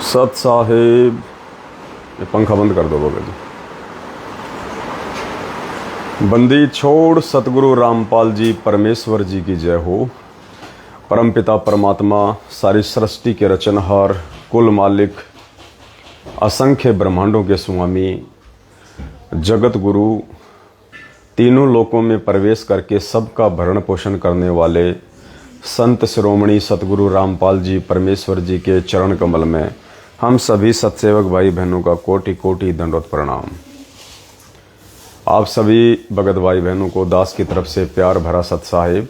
सत साहेब, ये पंखा बंद कर दो बगल जी। बंदी छोड़ सतगुरु रामपाल जी परमेश्वर जी की जय हो। परमपिता परमात्मा, सारी सृष्टि के रचनहार, कुल मालिक, असंख्य ब्रह्मांडों के स्वामी, जगत गुरु, तीनों लोकों में प्रवेश करके सबका भरण पोषण करने वाले संत शिरोमणि सतगुरु रामपाल जी परमेश्वर जी के चरण कमल में हम सभी सत्सेवक भाई बहनों का कोटि कोटि दंडवत प्रणाम। आप सभी भगत भाई बहनों को दास की तरफ से प्यार भरा सत साहिब।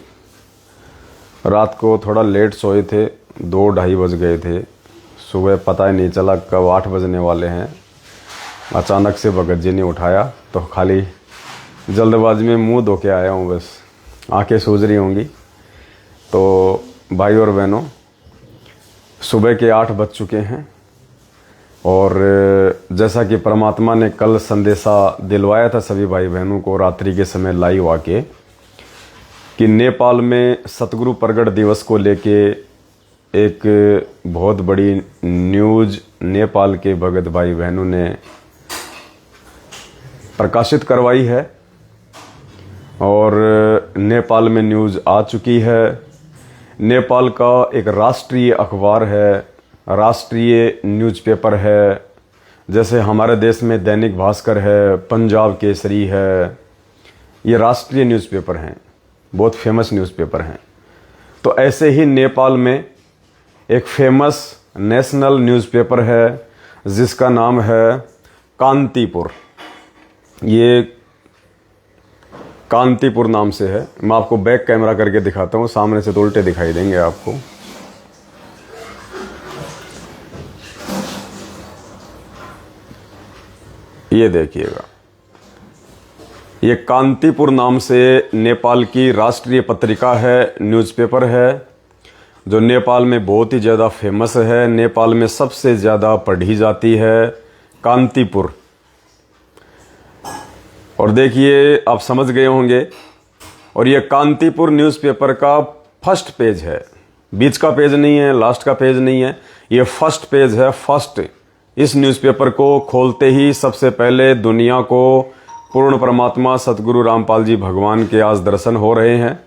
रात को थोड़ा लेट सोए थे, 2-2:30 बज गए थे। सुबह पता ही नहीं चला कब 8 बजने वाले हैं। अचानक से भगत जी ने उठाया तो खाली जल्दबाजी में मुंह धो के आया हूँ, बस आंखें सूज रही होंगी। तो भाई और बहनों, सुबह के 8 बज चुके हैं और जैसा कि परमात्मा ने कल संदेशा दिलवाया था सभी भाई बहनों को रात्रि के समय लाइव आके कि नेपाल में सतगुरु प्रगट दिवस को लेके एक बहुत बड़ी न्यूज़ नेपाल के भगत भाई बहनों ने प्रकाशित करवाई है और नेपाल में न्यूज़ आ चुकी है। नेपाल का एक राष्ट्रीय अखबार है, राष्ट्रीय न्यूज़पेपर है। जैसे हमारे देश में दैनिक भास्कर है, पंजाब केसरी है, ये राष्ट्रीय न्यूज़पेपर हैं, बहुत फेमस न्यूज़पेपर हैं। तो ऐसे ही नेपाल में एक फेमस नेशनल न्यूज़पेपर है जिसका नाम है कांतिपुर। ये कांतिपुर नाम से है। मैं आपको बैक कैमरा करके दिखाता हूँ, सामने से तो उल्टे दिखाई देंगे आपको। ये देखिएगा, ये कांतिपुर नाम से नेपाल की राष्ट्रीय पत्रिका है, न्यूज़पेपर है, जो नेपाल में बहुत ही ज़्यादा फेमस है, नेपाल में सबसे ज़्यादा पढ़ी जाती है, कांतिपुर। और देखिए, आप समझ गए होंगे। और ये कांतिपुर न्यूज़पेपर का फर्स्ट पेज है, बीच का पेज नहीं है, लास्ट का पेज नहीं है, ये फर्स्ट पेज है। फर्स्ट इस न्यूज़पेपर को खोलते ही सबसे पहले दुनिया को पूर्ण परमात्मा सतगुरु रामपाल जी भगवान के आज दर्शन हो रहे हैं।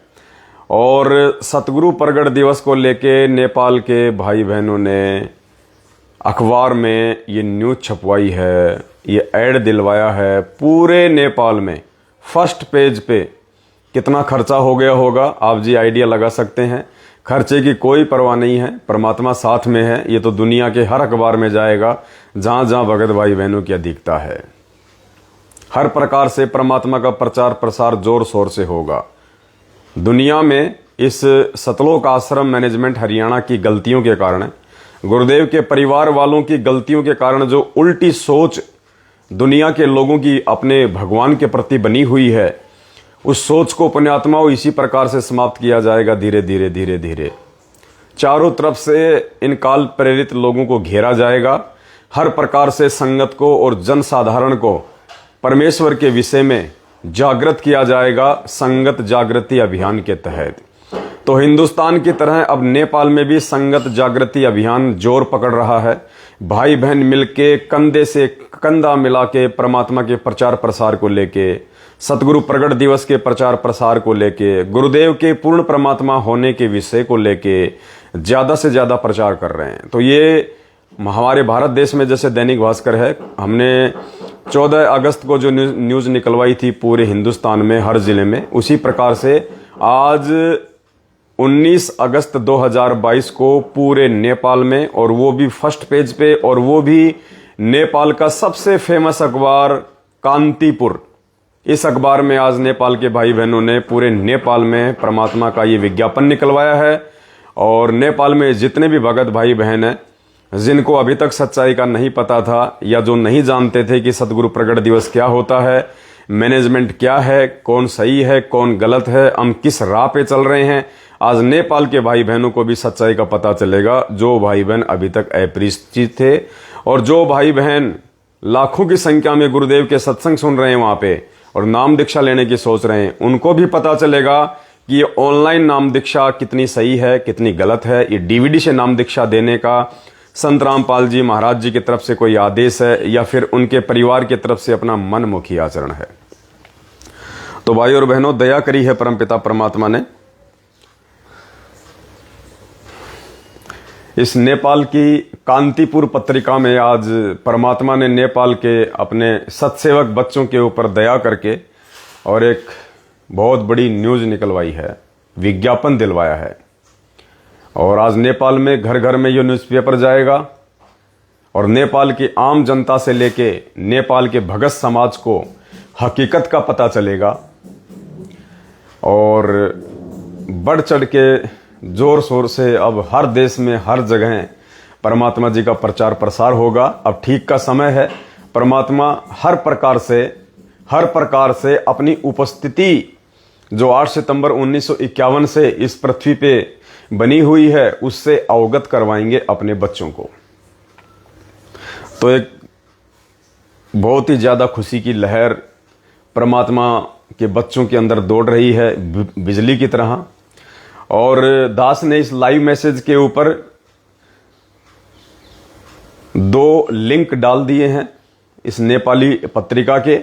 और सतगुरु प्रगट दिवस को लेके नेपाल के भाई बहनों ने अखबार में ये न्यूज़ छपवाई है, ये ऐड दिलवाया है पूरे नेपाल में। फर्स्ट पेज पे कितना खर्चा हो गया होगा आप जी आइडिया लगा सकते हैं। खर्चे की कोई परवाह नहीं है, परमात्मा साथ में है। ये तो दुनिया के हर अखबार में जाएगा जहाँ जहाँ भगत भाई बहनों की अधिकता है। हर प्रकार से परमात्मा का प्रचार प्रसार जोर शोर से होगा दुनिया में। इस सतलोक आश्रम मैनेजमेंट हरियाणा की गलतियों के कारण, गुरुदेव के परिवार वालों की गलतियों के कारण जो उल्टी सोच दुनिया के लोगों की अपने भगवान के प्रति बनी हुई है, उस सोच को पुण्यात्मा इसी प्रकार से समाप्त किया जाएगा धीरे धीरे धीरे धीरे। चारों तरफ से इन काल प्रेरित लोगों को घेरा जाएगा। हर प्रकार से संगत को और जनसाधारण को परमेश्वर के विषय में जागृत किया जाएगा संगत जागृति अभियान के तहत। तो हिंदुस्तान की तरह अब नेपाल में भी संगत जागृति अभियान जोर पकड़ रहा है। भाई बहन मिलके कंधे से कंधा मिला के परमात्मा के प्रचार प्रसार को लेके, सतगुरु प्रगट दिवस के प्रचार प्रसार को लेके, गुरुदेव के पूर्ण परमात्मा होने के विषय को लेके ज़्यादा से ज़्यादा प्रचार कर रहे हैं। तो ये हमारे भारत देश में जैसे दैनिक भास्कर है, हमने 14 अगस्त को जो न्यूज़ निकलवाई थी पूरे हिंदुस्तान में हर ज़िले में, उसी प्रकार से आज 19 अगस्त 2022 को पूरे नेपाल में, और वो भी फर्स्ट पेज पे, और वो भी नेपाल का सबसे फेमस अखबार कांतिपुर। इस अखबार में आज नेपाल के भाई बहनों ने पूरे नेपाल में परमात्मा का ये विज्ञापन निकलवाया है। और नेपाल में जितने भी भगत भाई बहन हैं जिनको अभी तक सच्चाई का नहीं पता था, या जो नहीं जानते थे कि सतगुरु प्रगट दिवस क्या होता है, मैनेजमेंट क्या है, कौन सही है कौन गलत है, हम किस राह पे चल रहे हैं, आज नेपाल के भाई बहनों को भी सच्चाई का पता चलेगा। जो भाई बहन अभी तक अपरिचित थे और जो भाई बहन लाखों की संख्या में गुरुदेव के सत्संग सुन रहे हैं वहां पे और नाम दीक्षा लेने की सोच रहे हैं, उनको भी पता चलेगा कि ये ऑनलाइन नाम दीक्षा कितनी सही है कितनी गलत है। ये डीवीडी से नाम दीक्षा देने का संत रामपाल जी महाराज जी की तरफ से कोई आदेश है या फिर उनके परिवार की तरफ से अपना मनमुखी आचरण है। तो भाई और बहनों, दया करी है परमपिता परमात्मा ने। इस नेपाल की कांतिपुर पत्रिका में आज परमात्मा ने नेपाल के अपने सत्सेवक बच्चों के ऊपर दया करके और एक बहुत बड़ी न्यूज़ निकलवाई है, विज्ञापन दिलवाया है। और आज नेपाल में घर घर में ये न्यूज़पेपर जाएगा और नेपाल की आम जनता से लेके नेपाल के भगत समाज को हकीकत का पता चलेगा और बढ़ चढ़ के जोर शोर से अब हर देश में हर जगह परमात्मा जी का प्रचार प्रसार होगा। अब ठीक का समय है। परमात्मा हर प्रकार से अपनी उपस्थिति जो 8 सितंबर 1951 से इस पृथ्वी पे बनी हुई है उससे अवगत करवाएंगे अपने बच्चों को। तो एक बहुत ही ज़्यादा खुशी की लहर परमात्मा के बच्चों के अंदर दौड़ रही है बिजली की तरह। और दास ने इस लाइव मैसेज के ऊपर 2 लिंक डाल दिए हैं इस नेपाली पत्रिका के,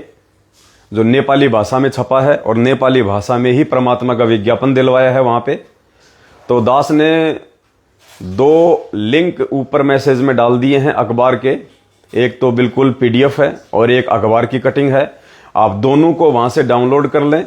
जो नेपाली भाषा में छपा है और नेपाली भाषा में ही परमात्मा का विज्ञापन दिलवाया है वहां पे। तो दास ने 2 लिंक ऊपर मैसेज में डाल दिए हैं अखबार के, एक तो बिल्कुल PDF है और एक अखबार की कटिंग है। आप दोनों को वहां से डाउनलोड कर लें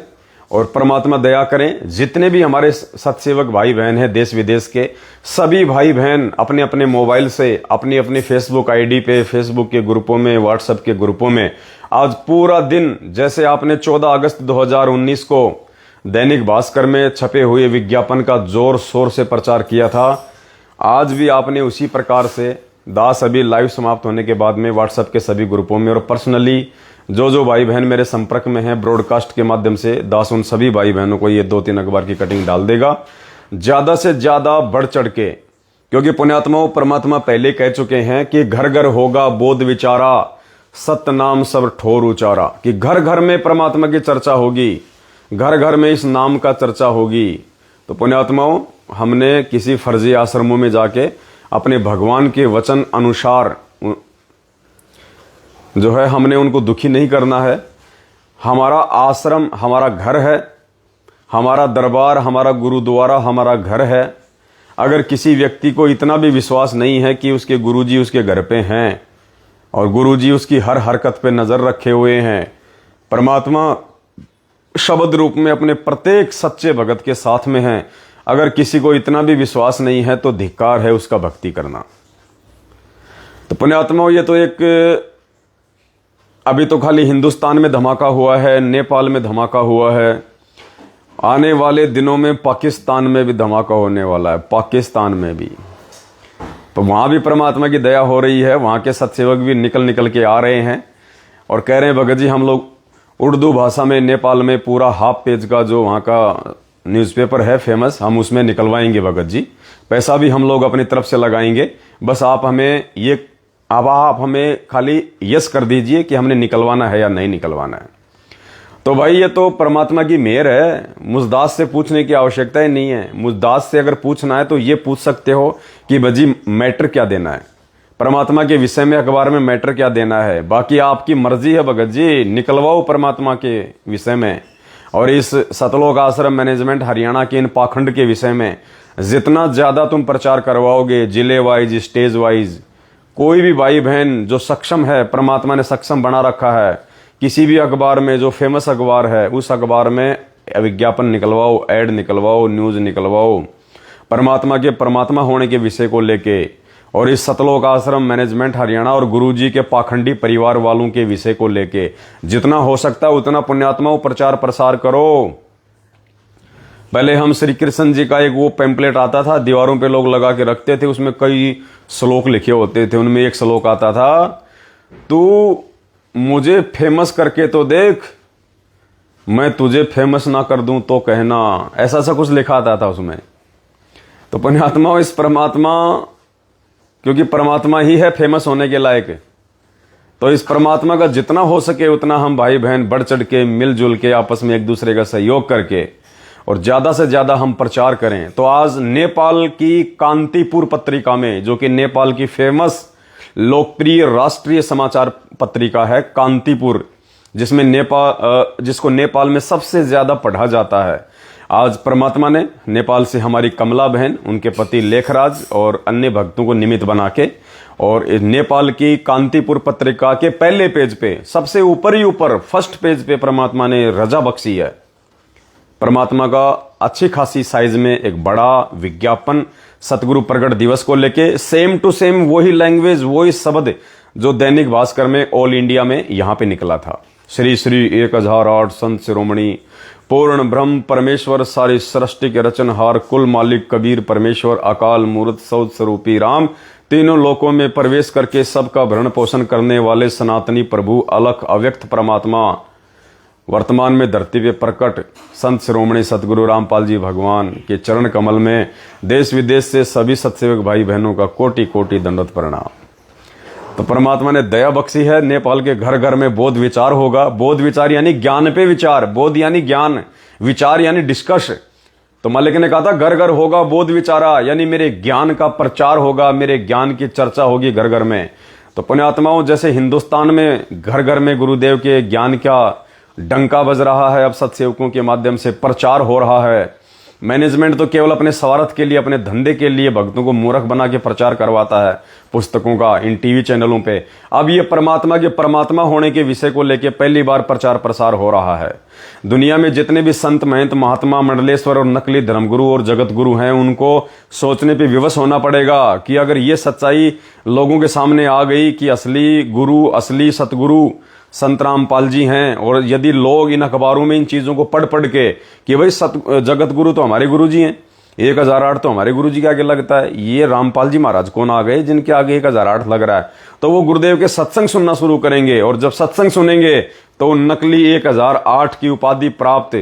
और परमात्मा दया करें, जितने भी हमारे सत्सेवक भाई बहन हैं देश विदेश के, सभी भाई बहन अपने अपने मोबाइल से अपनी अपनी फेसबुक आईडी पे, फेसबुक के ग्रुपों में, व्हाट्सएप के ग्रुपों में आज पूरा दिन, जैसे आपने 14 अगस्त 2019 को दैनिक भास्कर में छपे हुए विज्ञापन का जोर शोर से प्रचार किया था, आज भी आपने उसी प्रकार से दास अभी लाइव समाप्त होने के बाद में व्हाट्सएप के सभी ग्रुपों में और पर्सनली जो भाई बहन मेरे संपर्क में हैं ब्रॉडकास्ट के माध्यम से, दास उन सभी भाई बहनों को ये 2-3 अखबार की कटिंग डाल देगा ज्यादा से ज्यादा बढ़ चढ़ के। क्योंकि पुण्यात्माओं, परमात्मा पहले कह चुके हैं कि घर घर होगा बोध विचारा, सत्य नाम सब ठोर उचारा, कि घर घर में परमात्मा की चर्चा होगी, घर घर में इस नाम का चर्चा होगी। तो पुण्यात्माओं, हमने किसी फर्जी आश्रमों में जाके अपने भगवान के वचन अनुसार जो है हमने उनको दुखी नहीं करना है। हमारा आश्रम हमारा घर है, हमारा दरबार हमारा गुरुद्वारा हमारा घर है। अगर किसी व्यक्ति को इतना भी विश्वास नहीं है कि उसके गुरुजी उसके घर पे हैं और गुरुजी उसकी हर हरकत पे नजर रखे हुए हैं, परमात्मा शब्द रूप में अपने प्रत्येक सच्चे भगत के साथ में हैं, अगर किसी को इतना भी विश्वास नहीं है तो धिक्कार है उसका भक्ति करना। तो पुण्यात्माओं, ये तो एक अभी तो खाली हिंदुस्तान में धमाका हुआ है, नेपाल में धमाका हुआ है, आने वाले दिनों में पाकिस्तान में भी धमाका होने वाला है, पाकिस्तान में भी। तो वहां भी परमात्मा की दया हो रही है, वहां के सत्सेवक भी निकल के आ रहे हैं और कह रहे हैं भगत जी हम लोग उर्दू भाषा में नेपाल में पूरा हाफ पेज का जो वहां का न्यूज़पेपर है फेमस, हम उसमें निकलवाएंगे भगत जी, पैसा भी हम लोग अपनी तरफ से लगाएंगे, बस आप हमें खाली यस कर दीजिए कि हमने निकलवाना है या नहीं निकलवाना है। तो भाई ये तो परमात्मा की मेहर है, मुझदास से पूछने की आवश्यकता ही नहीं है। मुझदास से अगर पूछना है तो ये पूछ सकते हो कि भजी मैटर क्या देना है, परमात्मा के विषय में अखबार में मैटर क्या देना है, बाकी आपकी मर्जी है भगत जी, निकलवाओ परमात्मा के विषय में। और इस सतलोक आश्रम मैनेजमेंट हरियाणा के इन पाखंड के विषय में जितना ज्यादा तुम प्रचार करवाओगे, जिले वाइज स्टेज वाइज, कोई भी भाई बहन जो सक्षम है, परमात्मा ने सक्षम बना रखा है, किसी भी अखबार में जो फेमस अखबार है उस अखबार में विज्ञापन निकलवाओ, ऐड निकलवाओ, न्यूज निकलवाओ परमात्मा के परमात्मा होने के विषय को लेके, और इस सतलोक आश्रम मैनेजमेंट हरियाणा और गुरुजी के पाखंडी परिवार वालों के विषय को लेके जितना हो सकता है उतना पुण्यात्माओं प्रचार प्रसार करो। पहले हम श्री कृष्ण जी का एक वो पैम्पलेट आता था, दीवारों पे लोग लगा के रखते थे, उसमें कई श्लोक लिखे होते थे, उनमें एक श्लोक आता था, तू मुझे फेमस करके तो देख, मैं तुझे फेमस ना कर दूं तो कहना, ऐसा सा कुछ लिखा आता था उसमें। तो पुण्यात्मा इस परमात्मा, क्योंकि परमात्मा ही है फेमस होने के लायक, तो इस परमात्मा का जितना हो सके उतना हम भाई बहन बढ़ चढ़ के मिलजुल के आपस में एक दूसरे का सहयोग करके और ज़्यादा से ज़्यादा हम प्रचार करें। तो आज नेपाल की कांतिपुर पत्रिका में, जो कि नेपाल की फेमस लोकप्रिय राष्ट्रीय समाचार पत्रिका है कांतिपुर, जिसको नेपाल में सबसे ज़्यादा पढ़ा जाता है, आज परमात्मा ने नेपाल से हमारी कमला बहन, उनके पति लेखराज और अन्य भक्तों को निमित्त बना के, और नेपाल की कांतिपुर पत्रिका के पहले पेज पे, सबसे ऊपर ही ऊपर फर्स्ट पेज पे परमात्मा ने रजा बख्शी है। परमात्मा का अच्छी खासी साइज में एक बड़ा विज्ञापन सतगुरु प्रगट दिवस को लेके, सेम टू सेम वही लैंग्वेज, वही शब्द जो दैनिक भास्कर में ऑल इंडिया में यहां पे निकला था। श्री श्री 1008 संत शिरोमणि पूर्ण ब्रह्म परमेश्वर, सारी सृष्टि के रचनहार, कुल मालिक कबीर परमेश्वर, अकाल मूर्त सौद स्वरूपी राम, तीनों लोकों में प्रवेश करके सबका भरण पोषण करने वाले सनातनी प्रभु अलख अव्यक्त परमात्मा, वर्तमान में धरती पे प्रकट संत शिरोमणि सतगुरु रामपाल जी भगवान के चरण कमल में देश विदेश से सभी सत्सेवक भाई बहनों का कोटि कोटि दंडवत प्रणाम। तो परमात्मा ने दया बख्शी है। नेपाल के घर घर में बोध विचार होगा। बोध विचार यानी ज्ञान पे विचार, बोध यानी ज्ञान, विचार यानी डिस्कस। तो मालिक ने कहा था घर घर होगा बोध विचारा, यानी मेरे ज्ञान का प्रचार होगा, मेरे ज्ञान की चर्चा होगी घर घर में। तो पुण्यात्माओं, जैसे हिंदुस्तान में घर घर में गुरुदेव के ज्ञान का डंका बज रहा है, अब सत्सेवकों के माध्यम से प्रचार हो रहा है। मैनेजमेंट तो केवल अपने स्वार्थ के लिए, अपने धंधे के लिए भक्तों को मूर्ख बना के प्रचार करवाता है पुस्तकों का इन टीवी चैनलों पे। अब ये परमात्मा के परमात्मा होने के विषय को लेके पहली बार प्रचार प्रसार हो रहा है। दुनिया में जितने भी संत महंत महात्मा मंडलेश्वर और नकली धर्मगुरु और जगत गुरु हैं, उनको सोचने पे विवश होना पड़ेगा कि अगर ये सच्चाई लोगों के सामने आ गई कि असली गुरु, असली सतगुरु संत रामपाल जी हैं, और यदि लोग इन अखबारों में इन चीजों को पढ़ पढ़ के कि भाई जगत गुरु तो हमारे गुरु जी हैं, 1008 तो हमारे गुरु जी के आगे लगता है, ये रामपाल जी महाराज कौन आ गए जिनके आगे 1008 लग रहा है, तो वो गुरुदेव के सत्संग सुनना शुरू करेंगे। और जब सत्संग सुनेंगे तो नकली 1008 की उपाधि प्राप्त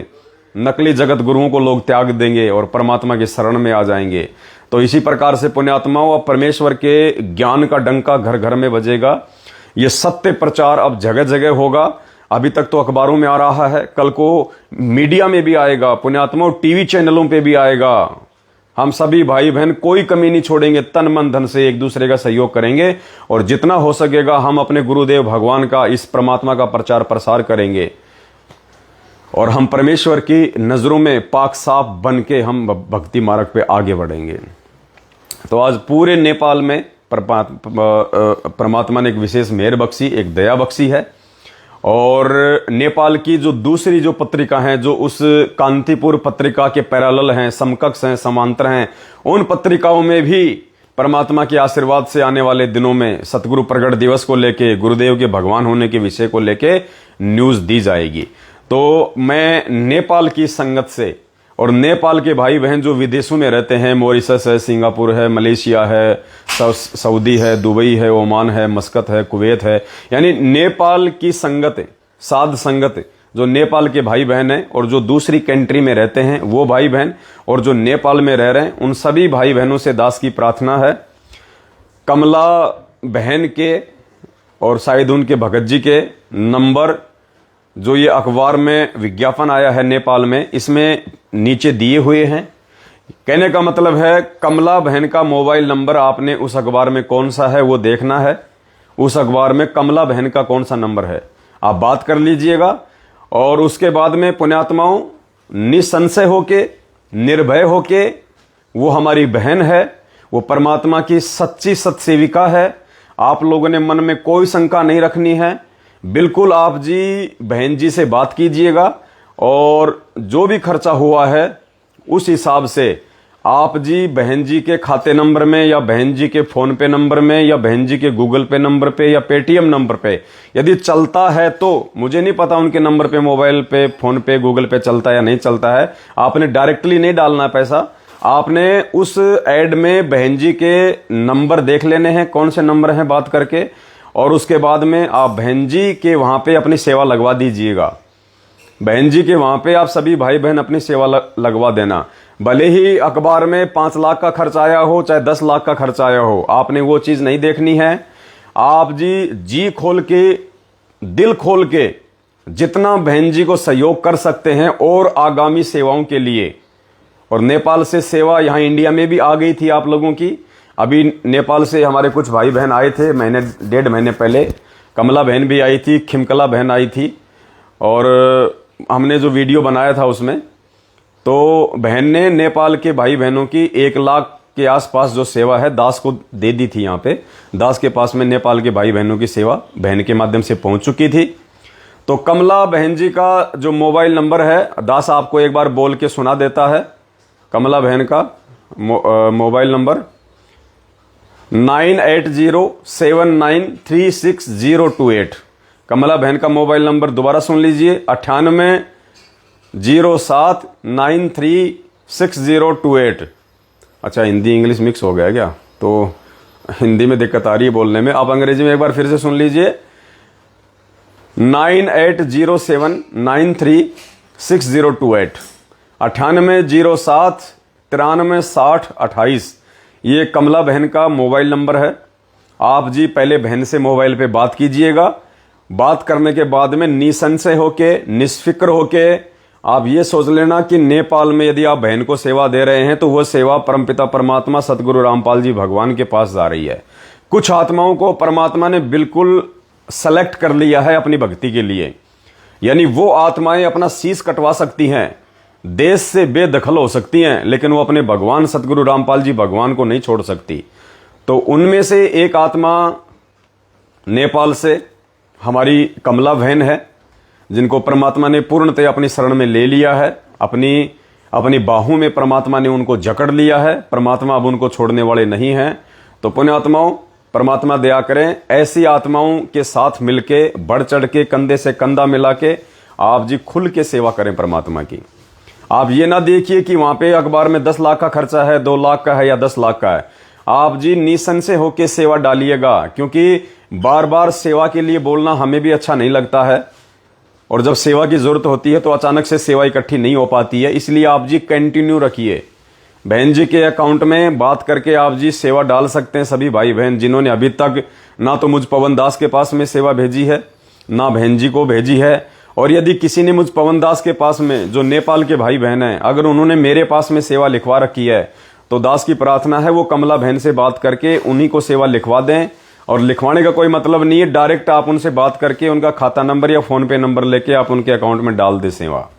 नकली जगत गुरुओं को लोग त्याग देंगे और परमात्मा की शरण में आ जाएंगे। तो इसी प्रकार से पुण्यात्माओं, अब परमेश्वर के ज्ञान का डंका घर घर में बजेगा। ये सत्य प्रचार अब जगह जगह होगा। अभी तक तो अखबारों में आ रहा है, कल को मीडिया में भी आएगा, पुण्यात्माओं टीवी चैनलों पे भी आएगा। हम सभी भाई बहन कोई कमी नहीं छोड़ेंगे, तन मन धन से एक दूसरे का सहयोग करेंगे और जितना हो सकेगा हम अपने गुरुदेव भगवान का, इस परमात्मा का प्रचार प्रसार करेंगे और हम परमेश्वर की नजरों में पाक साफ बन के हम भक्ति मार्ग पे आगे बढ़ेंगे। तो आज पूरे नेपाल में परमात्मा ने एक विशेष मेहर बख्शी, एक दया बख्शी है। और नेपाल की जो दूसरी जो पत्रिका हैं, जो उस कांतिपुर पत्रिका के पैरेलल हैं, समकक्ष हैं, समांतर हैं, उन पत्रिकाओं में भी परमात्मा के आशीर्वाद से आने वाले दिनों में सतगुरु प्रगट दिवस को लेके, गुरुदेव के भगवान होने के विषय को लेके न्यूज दी जाएगी। तो मैं नेपाल की संगत से और नेपाल के भाई बहन जो विदेशों में रहते हैं, मॉरिशस है, सिंगापुर है, मलेशिया है, सऊदी है, दुबई है, ओमान है, मस्कत है, कुवैत है, यानी नेपाल की संगत, साध संगत जो नेपाल के भाई बहन हैं और जो दूसरी कंट्री में रहते हैं वो भाई बहन, और जो नेपाल में रह रहे हैं उन सभी भाई बहनों से दास की प्रार्थना है, कमला बहन के और शायद उनके भगत जी के नंबर जो ये अखबार में विज्ञापन आया है नेपाल में, इसमें नीचे दिए हुए हैं। कहने का मतलब है कमला बहन का मोबाइल नंबर आपने उस अखबार में कौन सा है वो देखना है। उस अखबार में कमला बहन का कौन सा नंबर है आप बात कर लीजिएगा। और उसके बाद में पुण्यात्माओं, निसंशय होके, निर्भय होके, वो हमारी बहन है, वो परमात्मा की सच्ची सत्सेविका है। आप लोगों ने मन में कोई शंका नहीं रखनी है। बिल्कुल आप जी बहन जी से बात कीजिएगा और जो भी खर्चा हुआ है उस हिसाब से आप जी बहन जी के खाते नंबर में या बहन जी के फोन पे नंबर में या बहन जी के गूगल पे नंबर पे या पेटीएम नंबर पे यदि चलता है, तो मुझे नहीं पता उनके नंबर पे, मोबाइल पे, फोन पे, गूगल पे चलता है या नहीं चलता है, आपने डायरेक्टली नहीं डालना पैसा। आपने उस एड में बहन जी के नंबर देख लेने हैं, कौन से नंबर हैं बात करके, और उसके बाद में आप बहन जी के वहां पे अपनी सेवा लगवा दीजिएगा। बहन जी के वहां पे आप सभी भाई बहन अपनी सेवा लगवा देना। भले ही अखबार में 5 लाख का खर्च आया हो चाहे 10 लाख का खर्च आया हो, आपने वो चीज नहीं देखनी है। आप जी खोल के, दिल खोल के जितना बहन जी को सहयोग कर सकते हैं और आगामी सेवाओं के लिए। और नेपाल से सेवा यहाँ इंडिया में भी आ गई थी आप लोगों की। अभी नेपाल से हमारे कुछ भाई बहन आए थे महीने 1.5 महीने पहले। कमला बहन भी आई थी, खिमकला बहन आई थी, और हमने जो वीडियो बनाया था उसमें तो बहन ने नेपाल के भाई बहनों की 1 लाख के आसपास जो सेवा है दास को दे दी थी। यहाँ पे दास के पास में नेपाल के भाई बहनों की सेवा बहन के माध्यम से पहुंच चुकी थी। तो कमला बहन जी का जो मोबाइल नंबर है दास आपको एक बार बोल के सुना देता है। कमला बहन का मोबाइल नंबर 9807936028। कमला बहन का मोबाइल नंबर दोबारा सुन लीजिए, 9807936028। अच्छा, हिंदी इंग्लिश मिक्स हो गया क्या? तो हिंदी में दिक्कत आ रही है बोलने में। आप अंग्रेजी में एक बार फिर से सुन लीजिए, 9807936028, 9807936028। ये कमला बहन का मोबाइल नंबर है। आप जी पहले बहन से मोबाइल पे बात कीजिएगा। बात करने के बाद में निसंशय होके, निष्फिक्र होके आप ये सोच लेना कि नेपाल में यदि आप बहन को सेवा दे रहे हैं तो वह सेवा परमपिता परमात्मा सतगुरु रामपाल जी भगवान के पास जा रही है। कुछ आत्माओं को परमात्मा ने बिल्कुल सेलेक्ट कर लिया है अपनी भक्ति के लिए, यानी वो आत्माएं अपना शीश कटवा सकती हैं, देश से बेदखल हो सकती हैं, लेकिन वो अपने भगवान सतगुरु रामपाल जी भगवान को नहीं छोड़ सकती। तो उनमें से एक आत्मा नेपाल से हमारी कमला बहन है, जिनको परमात्मा ने पूर्णतः अपनी शरण में ले लिया है। अपनी बाहों में परमात्मा ने उनको जकड़ लिया है। परमात्मा अब उनको छोड़ने वाले नहीं हैं। तो पुण्यात्माओं, परमात्मा दया करें, ऐसी आत्माओं के साथ मिलके, बढ़ चढ़ के, कंधे से कंधा मिला के आप जी खुल के सेवा करें परमात्मा की। आप ये ना देखिए कि वहां पे अखबार में 10 लाख का खर्चा है, 2 लाख का है या 10 लाख का है। आप जी निसंशय होकर सेवा डालिएगा, क्योंकि बार बार सेवा के लिए बोलना हमें भी अच्छा नहीं लगता है, और जब सेवा की जरूरत होती है तो अचानक से सेवा इकट्ठी नहीं हो पाती है। इसलिए आप जी कंटिन्यू रखिए। बहन जी के अकाउंट में बात करके आप जी सेवा डाल सकते हैं। सभी भाई बहन जिन्होंने अभी तक ना तो मुझ पवन दास के पास में सेवा भेजी है, ना बहन जी को भेजी है, और यदि किसी ने मुझ पवन दास के पास में, जो नेपाल के भाई बहन हैं, अगर उन्होंने मेरे पास में सेवा लिखवा रखी है तो दास की प्रार्थना है वो कमला बहन से बात करके उन्हीं को सेवा लिखवा दें। और लिखवाने का कोई मतलब नहीं है, डायरेक्ट आप उनसे बात करके उनका खाता नंबर या फोन पे नंबर लेके आप उनके अकाउंट में डाल दें सेवा।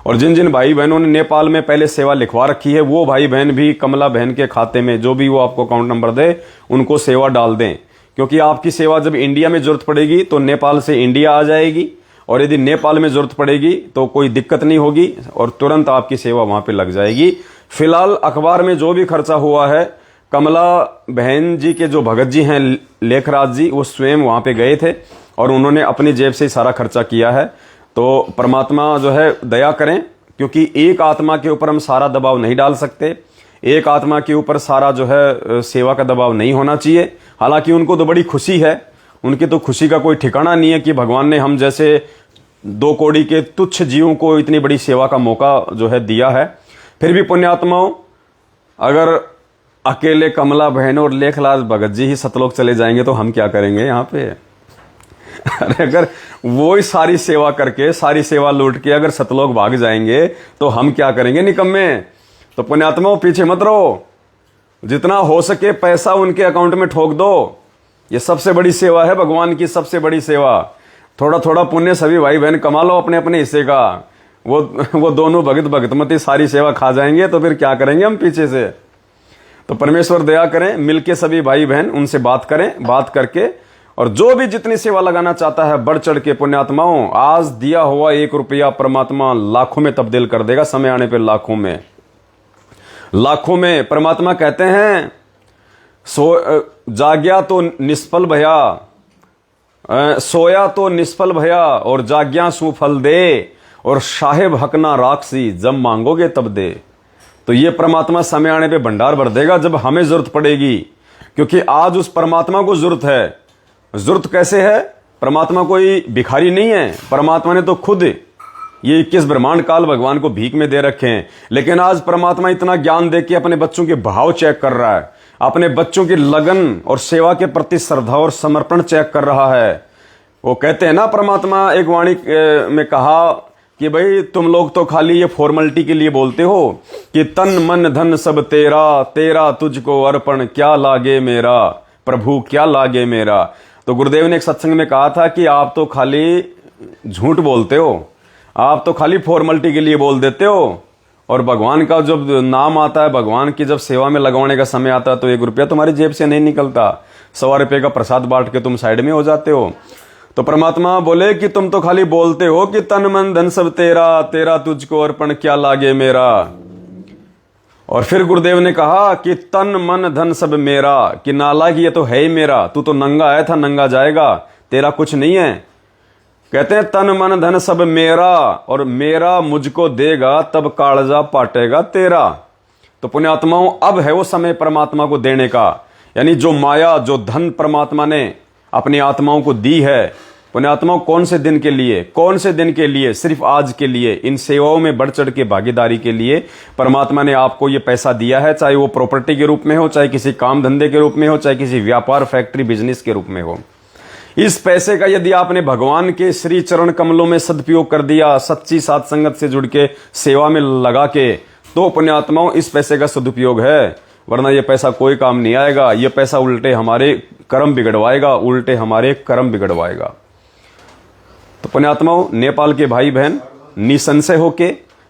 और जिन जिन भाई बहनों ने नेपाल में पहले सेवा लिखवा रखी है वो भाई बहन भी कमला बहन के खाते में, जो भी वो आपको अकाउंट नंबर दे, उनको सेवा डाल दें। क्योंकि आपकी सेवा जब इंडिया में जरूरत पड़ेगी तो नेपाल से इंडिया आ जाएगी, और यदि नेपाल में जरूरत पड़ेगी तो कोई दिक्कत नहीं होगी और तुरंत आपकी सेवा वहां पे लग जाएगी। फिलहाल अखबार में जो भी खर्चा हुआ है, कमला बहन जी के जो भगत जी हैं लेखराज जी, वो स्वयं वहां पे गए थे और उन्होंने अपनी जेब से सारा खर्चा किया है। तो परमात्मा जो है दया करें, क्योंकि एक आत्मा के ऊपर हम सारा दबाव नहीं डाल सकते। एक आत्मा के ऊपर सारा जो है सेवा का दबाव नहीं होना चाहिए। हालांकि उनको तो बड़ी खुशी है, उनकी तो खुशी का कोई ठिकाना नहीं है कि भगवान ने हम जैसे 2 कौड़ी के तुच्छ जीवों को इतनी बड़ी सेवा का मौका जो है दिया है। फिर भी पुण्यात्माओं, अगर अकेले कमला बहन और लेखलाल भगत जी ही सतलोक चले जाएंगे तो हम क्या करेंगे यहाँ पे? अरे अगर वो ही सारी सेवा करके, सारी सेवा लूट के अगर सतलोक भाग जाएंगे तो हम क्या करेंगे निकम्मे? तो पुण्यात्माओं पीछे मत रहो, जितना हो सके पैसा उनके अकाउंट में ठोक दो। ये सबसे बड़ी सेवा है, भगवान की सबसे बड़ी सेवा। थोड़ा थोड़ा पुण्य सभी भाई बहन कमा लो अपने अपने हिस्से का। वो दोनों भगत भगतमती सारी सेवा खा जाएंगे तो फिर क्या करेंगे हम पीछे से? तो परमेश्वर दया करें, मिलके सभी भाई बहन उनसे बात करें, बात करके, और जो भी जितनी सेवा लगाना चाहता है बढ़ चढ़ के पुण्यात्माओं, आज दिया हुआ 1 रुपया परमात्मा लाखों में तब्दील कर देगा, समय आने पर लाखों में, लाखों में। परमात्मा कहते हैं जाग्या तो निष्फल भया, सोया तो निष्फल भया, और जाग्या सुफल दे, और साहेब हकना राक्षसी, जब मांगोगे तब दे। तो ये परमात्मा समय आने पे भंडार भर देगा जब हमें जरूरत पड़ेगी, क्योंकि आज उस परमात्मा को जरूरत है। जरूरत कैसे है? परमात्मा कोई भिखारी नहीं है, परमात्मा ने तो खुद ये 21 ब्रह्मांड काल भगवान को भीख में दे रखे हैं। लेकिन आज परमात्मा इतना ज्ञान दे के अपने बच्चों के भाव चेक कर रहा है, अपने बच्चों की लगन और सेवा के प्रति श्रद्धा और समर्पण चेक कर रहा है। वो कहते हैं ना, परमात्मा एक वाणी में कहा कि भाई तुम लोग तो खाली ये फॉर्मेलिटी के लिए बोलते हो कि तन मन धन सब तेरा, तेरा तुझको अर्पण क्या लागे मेरा, प्रभु क्या लागे मेरा। तो गुरुदेव ने एक सत्संग में कहा था कि आप तो खाली झूठ बोलते हो, आप तो खाली फॉर्मेलिटी के लिए बोल देते हो, और भगवान का जब नाम आता है, भगवान की जब सेवा में लगवाने का समय आता है तो 1 रुपया तुम्हारी जेब से नहीं निकलता, 100 रुपये का प्रसाद बांट के तुम साइड में हो जाते हो। तो परमात्मा बोले कि तुम तो खाली बोलते हो कि तन मन धन सब तेरा, तेरा तुझको अर्पण क्या लागे मेरा। और फिर गुरुदेव ने कहा कि तन मन धन सब मेरा, कि नालायक ये तो है ही मेरा, तू तो नंगा आया था नंगा जाएगा, तेरा कुछ नहीं है। कहते हैं तन मन धन सब मेरा, और मेरा मुझको देगा तब कालजा पाटेगा तेरा। तो पुण्यात्माओं, अब है वो समय परमात्मा को देने का, यानी जो माया जो धन परमात्मा ने अपनी आत्माओं को दी है, पुण्यात्माओं कौन से दिन के लिए, कौन से दिन के लिए, सिर्फ आज के लिए, इन सेवाओं में बढ़ चढ़ के भागीदारी के लिए परमात्मा ने आपको ये पैसा दिया है, चाहे वो प्रॉपर्टी के रूप में हो, चाहे किसी काम धंधे के रूप में हो, चाहे किसी व्यापार फैक्ट्री बिजनेस के रूप में हो। इस पैसे का यदि आपने भगवान के श्री चरण कमलों में सदुपयोग कर दिया, सच्ची साध संगत से जुड़ के सेवा में लगा के, तो पुण्यात्माओं इस पैसे का सदुपयोग है, वरना यह पैसा कोई काम नहीं आएगा। यह पैसा उल्टे हमारे कर्म बिगड़वाएगा, उल्टे हमारे कर्म बिगड़वाएगा। तो पुण्यात्माओं, नेपाल के भाई बहन निसंशय होके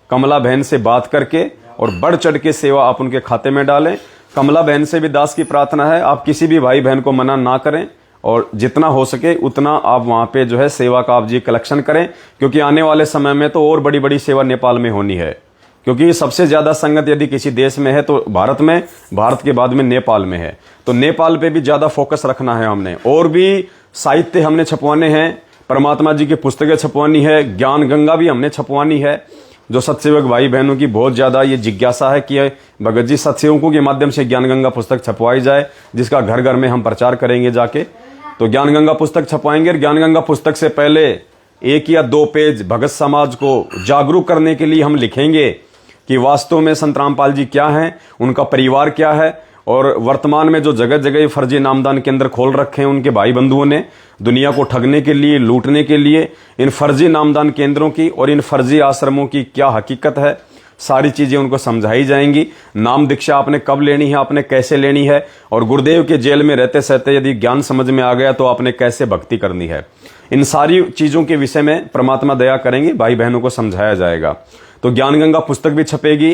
कमला बहन से बात करके और बढ़ चढ़ के सेवा आप उनके खाते में डालें। कमला बहन से भी दास की प्रार्थना है, आप किसी भी भाई बहन को मना ना करें, और जितना हो सके उतना आप वहां पे जो है सेवा का आप जी कलेक्शन करें, क्योंकि आने वाले समय में तो और बड़ी बड़ी सेवा नेपाल में होनी है। क्योंकि सबसे ज्यादा संगत यदि किसी देश में है तो भारत में, भारत के बाद में नेपाल में है। तो नेपाल पे भी ज्यादा फोकस रखना है हमने, और भी साहित्य हमने छपवाने हैं, परमात्मा जी की पुस्तकें छपवानी है, ज्ञान गंगा भी हमने छपवानी है। जो सत्सेवक भाई बहनों की बहुत ज्यादा ये जिज्ञासा है कि भगत जी सत्सेवकों के माध्यम से ज्ञान गंगा पुस्तक छपवाई जाए, जिसका घर घर में हम प्रचार करेंगे जाके। तो ज्ञान गंगा पुस्तक छपवाएंगे। ज्ञान गंगा पुस्तक से पहले 1 या 2 पेज भगत समाज को जागरूक करने के लिए हम लिखेंगे कि वास्तव में संत रामपाल जी क्या हैं, उनका परिवार क्या है, और वर्तमान में जो जगह जगह फर्जी नामदान केंद्र खोल रखे हैं उनके भाई बंधुओं ने दुनिया को ठगने के लिए, लूटने के लिए, इन फर्जी नामदान केंद्रों की और इन फर्जी आश्रमों की क्या हकीकत है, सारी चीजें उनको समझाई जाएंगी। नाम दीक्षा आपने कब लेनी है, आपने कैसे लेनी है, और गुरुदेव के जेल में रहते सहते यदि ज्ञान समझ में आ गया तो आपने कैसे भक्ति करनी है, इन सारी चीजों के विषय में परमात्मा दया करेंगे, भाई बहनों को समझाया जाएगा। तो ज्ञान गंगा पुस्तक भी छपेगी।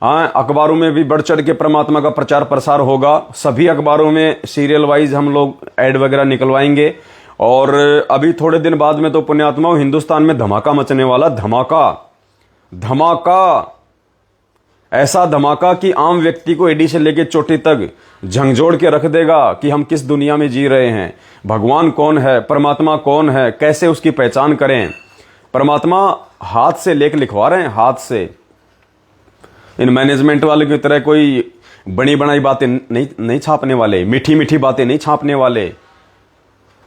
अखबारों में भी बढ़ चढ़ के परमात्मा का प्रचार प्रसार होगा। सभी अखबारों में सीरियल वाइज हम लोग ऐड वगैरह निकलवाएंगे। और अभी थोड़े दिन बाद में तो पुण्यात्माओं हिंदुस्तान में धमाका मचने वाला, धमाका, ऐसा धमाका कि आम व्यक्ति को एडी से लेकर चोटी तक झंझोड़ के रख देगा कि हम किस दुनिया में जी रहे हैं, भगवान कौन है, परमात्मा कौन है, कैसे उसकी पहचान करें। परमात्मा हाथ से लेख लिखवा रहे हैं, हाथ से। इन मैनेजमेंट वाले की तरह कोई बड़ी बनाई बातें नहीं छापने वाले, मीठी मीठी बातें नहीं छापने वाले।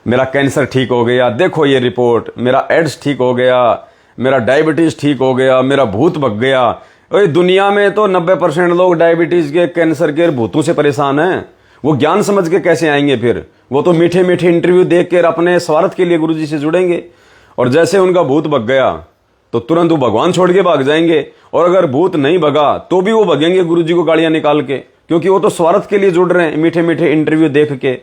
मेरा कैंसर ठीक हो गया, देखो ये रिपोर्ट, मेरा एड्स ठीक हो गया, मेरा डायबिटीज ठीक हो गया, मेरा भूत भग गया। दुनिया में तो 90% लोग डायबिटीज के, कैंसर के, भूतों से परेशान हैं। वो ज्ञान समझ के कैसे आएंगे फिर? वो तो मीठे मीठे इंटरव्यू देख कर अपने स्वार्थ के लिए गुरुजी से जुड़ेंगे, और जैसे उनका भूत भग गया तो तुरंत वो भगवान छोड़ के भाग जाएंगे। और अगर भूत नहीं भगा तो भी वो भगेंगे गुरुजी को गालियां निकाल के, क्योंकि वो तो स्वार्थ के लिए जुड़ रहे हैं, मीठे मीठे इंटरव्यू देख के।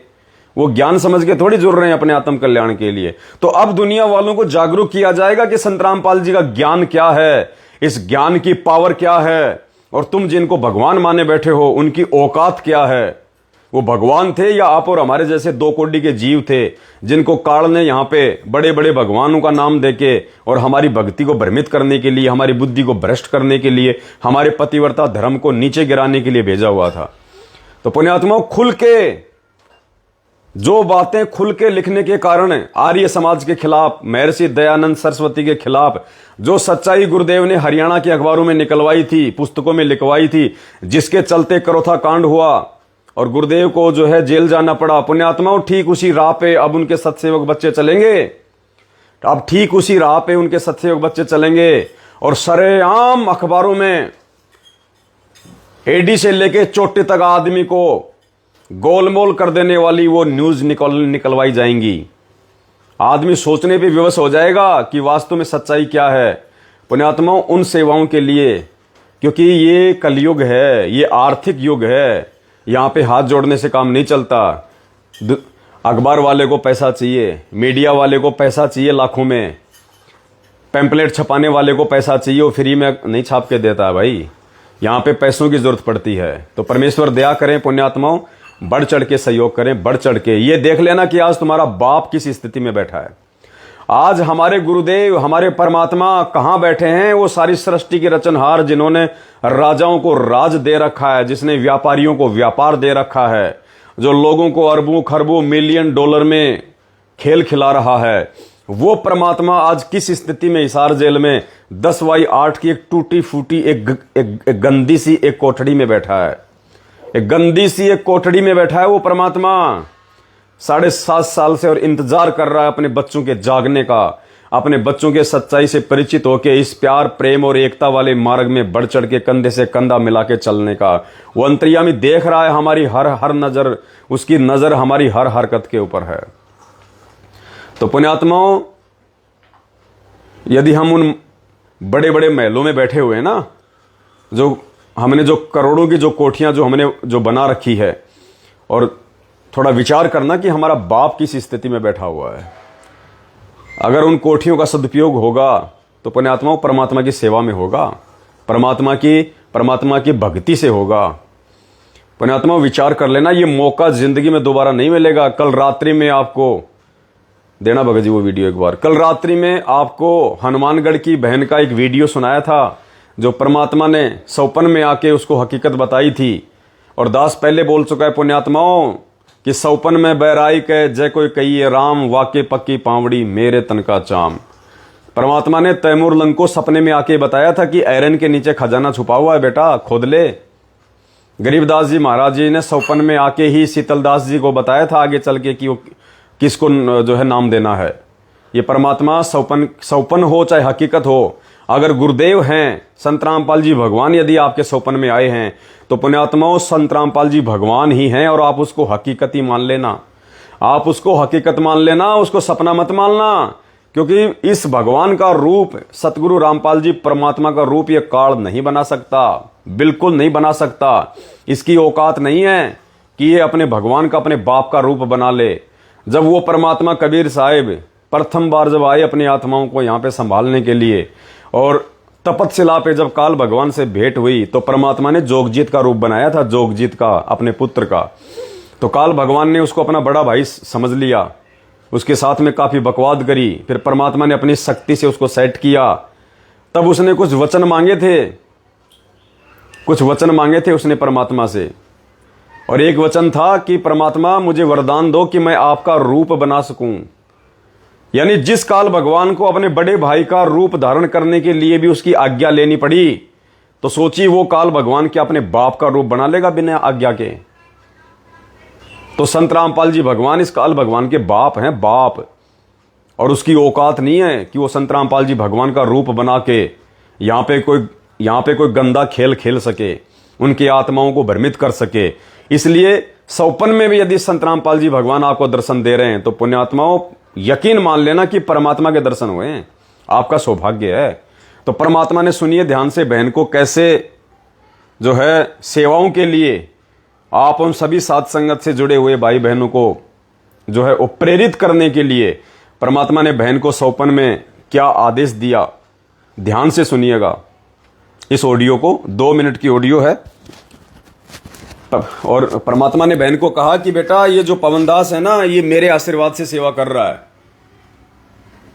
वो ज्ञान समझ के थोड़ी जुड़ रहे हैं अपने आत्म कल्याण के लिए। तो अब दुनिया वालों को जागरूक किया जाएगा कि संत रामपाल जी का ज्ञान क्या है, इस ज्ञान की पावर क्या है, और तुम जिनको भगवान माने बैठे हो उनकी औकात क्या है। वो भगवान थे या आप और हमारे जैसे 2 कोटि के जीव थे, जिनको काल ने यहाँ पे बड़े बड़े भगवानों का नाम देके और हमारी भक्ति को भ्रमित करने के लिए, हमारी बुद्धि को भ्रष्ट करने के लिए, हमारे पतिव्रता धर्म को नीचे गिराने के लिए भेजा हुआ था। तो पुण्यात्माओं, खुल के जो बातें खुल के लिखने के कारण आर्य समाज के खिलाफ, महर्षि दयानंद सरस्वती के खिलाफ जो सच्चाई गुरुदेव ने हरियाणा के अखबारों में निकलवाई थी, पुस्तकों में लिखवाई थी, जिसके चलते करोथा कांड हुआ और गुरुदेव को जो है जेल जाना पड़ा, पुण्यात्माओं ठीक उसी राह पे अब उनके सत्सेवक बच्चे चलेंगे। अब ठीक उसी राह पे उनके सत्सेवक बच्चे चलेंगे और सरेआम अखबारों में एडी से लेके चोटी तक आदमी को गोलमोल कर देने वाली वो न्यूज निकलवाई जाएंगी। आदमी सोचने पे विवश हो जाएगा कि वास्तव में सच्चाई क्या है। पुण्यात्माओं, उन सेवाओं के लिए, क्योंकि ये कलयुग है, ये आर्थिक युग है, यहाँ पे हाथ जोड़ने से काम नहीं चलता। अखबार वाले को पैसा चाहिए, मीडिया वाले को पैसा चाहिए लाखों में, पैम्पलेट छपाने वाले को पैसा चाहिए, वो फ्री में नहीं छाप के देता है भाई। यहाँ पे पैसों की जरूरत पड़ती है। तो परमेश्वर दया करें पुण्यात्माओं, बढ़ चढ़ के सहयोग करें, बढ़ चढ़ के। ये देख लेना कि आज तुम्हारा बाप किस स्थिति में बैठा है। आज हमारे गुरुदेव, हमारे परमात्मा कहाँ बैठे हैं? वो सारी सृष्टि के रचनहार, जिन्होंने राजाओं को राज दे रखा है, जिसने व्यापारियों को व्यापार दे रखा है, जो लोगों को अरबों खरबों मिलियन डॉलर में खेल खिला रहा है, वो परमात्मा आज किस स्थिति में हिसार जेल में 10x8 की एक टूटी फूटी एक गंदी सी एक कोठड़ी में बैठा है। एक गंदी सी एक कोठड़ी में बैठा है वो परमात्मा। 7.5 साल से और इंतजार कर रहा है अपने बच्चों के जागने का, अपने बच्चों के सच्चाई से परिचित होके इस प्यार प्रेम और एकता वाले मार्ग में बढ़ चढ़ के कंधे से कंधा मिला के चलने का। वो अंतर्यामी देख रहा है हमारी हर नजर, उसकी नजर हमारी हर हरकत के ऊपर है। तो पुण्यात्माओं, यदि हम उन बड़े बड़े महलों में बैठे हुए हैं ना, जो हमने जो करोड़ों की जो कोठियां जो हमने जो बना रखी है, और थोड़ा विचार करना कि हमारा बाप किस स्थिति में बैठा हुआ है। अगर उन कोठियों का सदुपयोग होगा तो पुण्यात्माओं परमात्मा की सेवा में होगा, परमात्मा की भक्ति से होगा। पुण्यात्माओं विचार कर लेना, ये मौका जिंदगी में दोबारा नहीं मिलेगा। कल रात्रि में आपको देना भगत जी वो वीडियो एक बार, कल रात्रि में आपको हनुमानगढ़ की बहन का एक वीडियो सुनाया था, जो परमात्मा ने सौपन में आके उसको हकीकत बताई थी। और दास पहले बोल चुका है पुण्यात्माओं कि सौपन में बैराई के जय कोई कहिए राम, वाके पक्की पावड़ी मेरे तन का चाम। परमात्मा ने तैमूर लंग को सपने में आके बताया था कि आयरन के नीचे खजाना छुपा हुआ है, बेटा खोद ले। गरीबदास जी महाराज जी ने सौपन में आके ही शीतलदास जी को बताया था आगे चल के कि वो किसको जो है नाम देना है। ये परमात्मा सौपन हो चाहे हकीकत हो, अगर गुरुदेव हैं संत रामपाल जी भगवान यदि आपके सौपन में आए हैं तो पुण्यात्माओं संत रामपाल जी भगवान ही हैं। और आप उसको हकीकत ही मान लेना, आप उसको हकीकत मान लेना, उसको सपना मत मानना। क्योंकि इस भगवान का रूप सतगुरु रामपाल जी परमात्मा का रूप ये काल नहीं बना सकता, बिल्कुल नहीं बना सकता। इसकी औकात नहीं है कि ये अपने भगवान का, अपने बाप का रूप बना ले। जब वो परमात्मा कबीर साहिब प्रथम बार जब आए अपनी आत्माओं को यहाँ पे संभालने के लिए, और तपतशिला पे जब काल भगवान से भेंट हुई तो परमात्मा ने जोगजीत का रूप बनाया था, जोगजीत का, अपने पुत्र का। तो काल भगवान ने उसको अपना बड़ा भाई समझ लिया, उसके साथ में काफी बकवाद करी। फिर परमात्मा ने अपनी शक्ति से उसको सेट किया। तब उसने कुछ वचन मांगे थे उसने परमात्मा से। और एक वचन था कि परमात्मा मुझे वरदान दो कि मैं आपका रूप बना सकूं। यानी जिस काल भगवान को अपने बड़े भाई का रूप धारण करने के लिए भी उसकी आज्ञा लेनी पड़ी, तो सोचिए वो काल भगवान के अपने बाप का रूप बना लेगा बिना आज्ञा के। तो संत रामपाल जी भगवान इस काल भगवान के बाप हैं, बाप। और उसकी औकात नहीं है कि वो संत रामपाल जी भगवान का रूप बना के यहाँ पे कोई गंदा खेल खेल सके, उनकी आत्माओं को भ्रमित कर सके। इसलिए सौपन में भी यदि संत रामपाल जी भगवान आपको दर्शन दे रहे हैं तो पुण्यात्माओं यकीन मान लेना कि परमात्मा के दर्शन हुए हैं, आपका सौभाग्य है। तो परमात्मा ने सुनिए ध्यान से बहन को कैसे जो है सेवाओं के लिए आप उन सभी साध संगत से जुड़े हुए भाई बहनों को जो है वो प्रेरित करने के लिए परमात्मा ने बहन को सौपन में क्या आदेश दिया, ध्यान से सुनिएगा इस ऑडियो को। 2 मिनट की ऑडियो है। और परमात्मा ने बहन को कहा कि बेटा ये जो पवनदास है ना, ये मेरे आशीर्वाद से सेवा कर रहा है,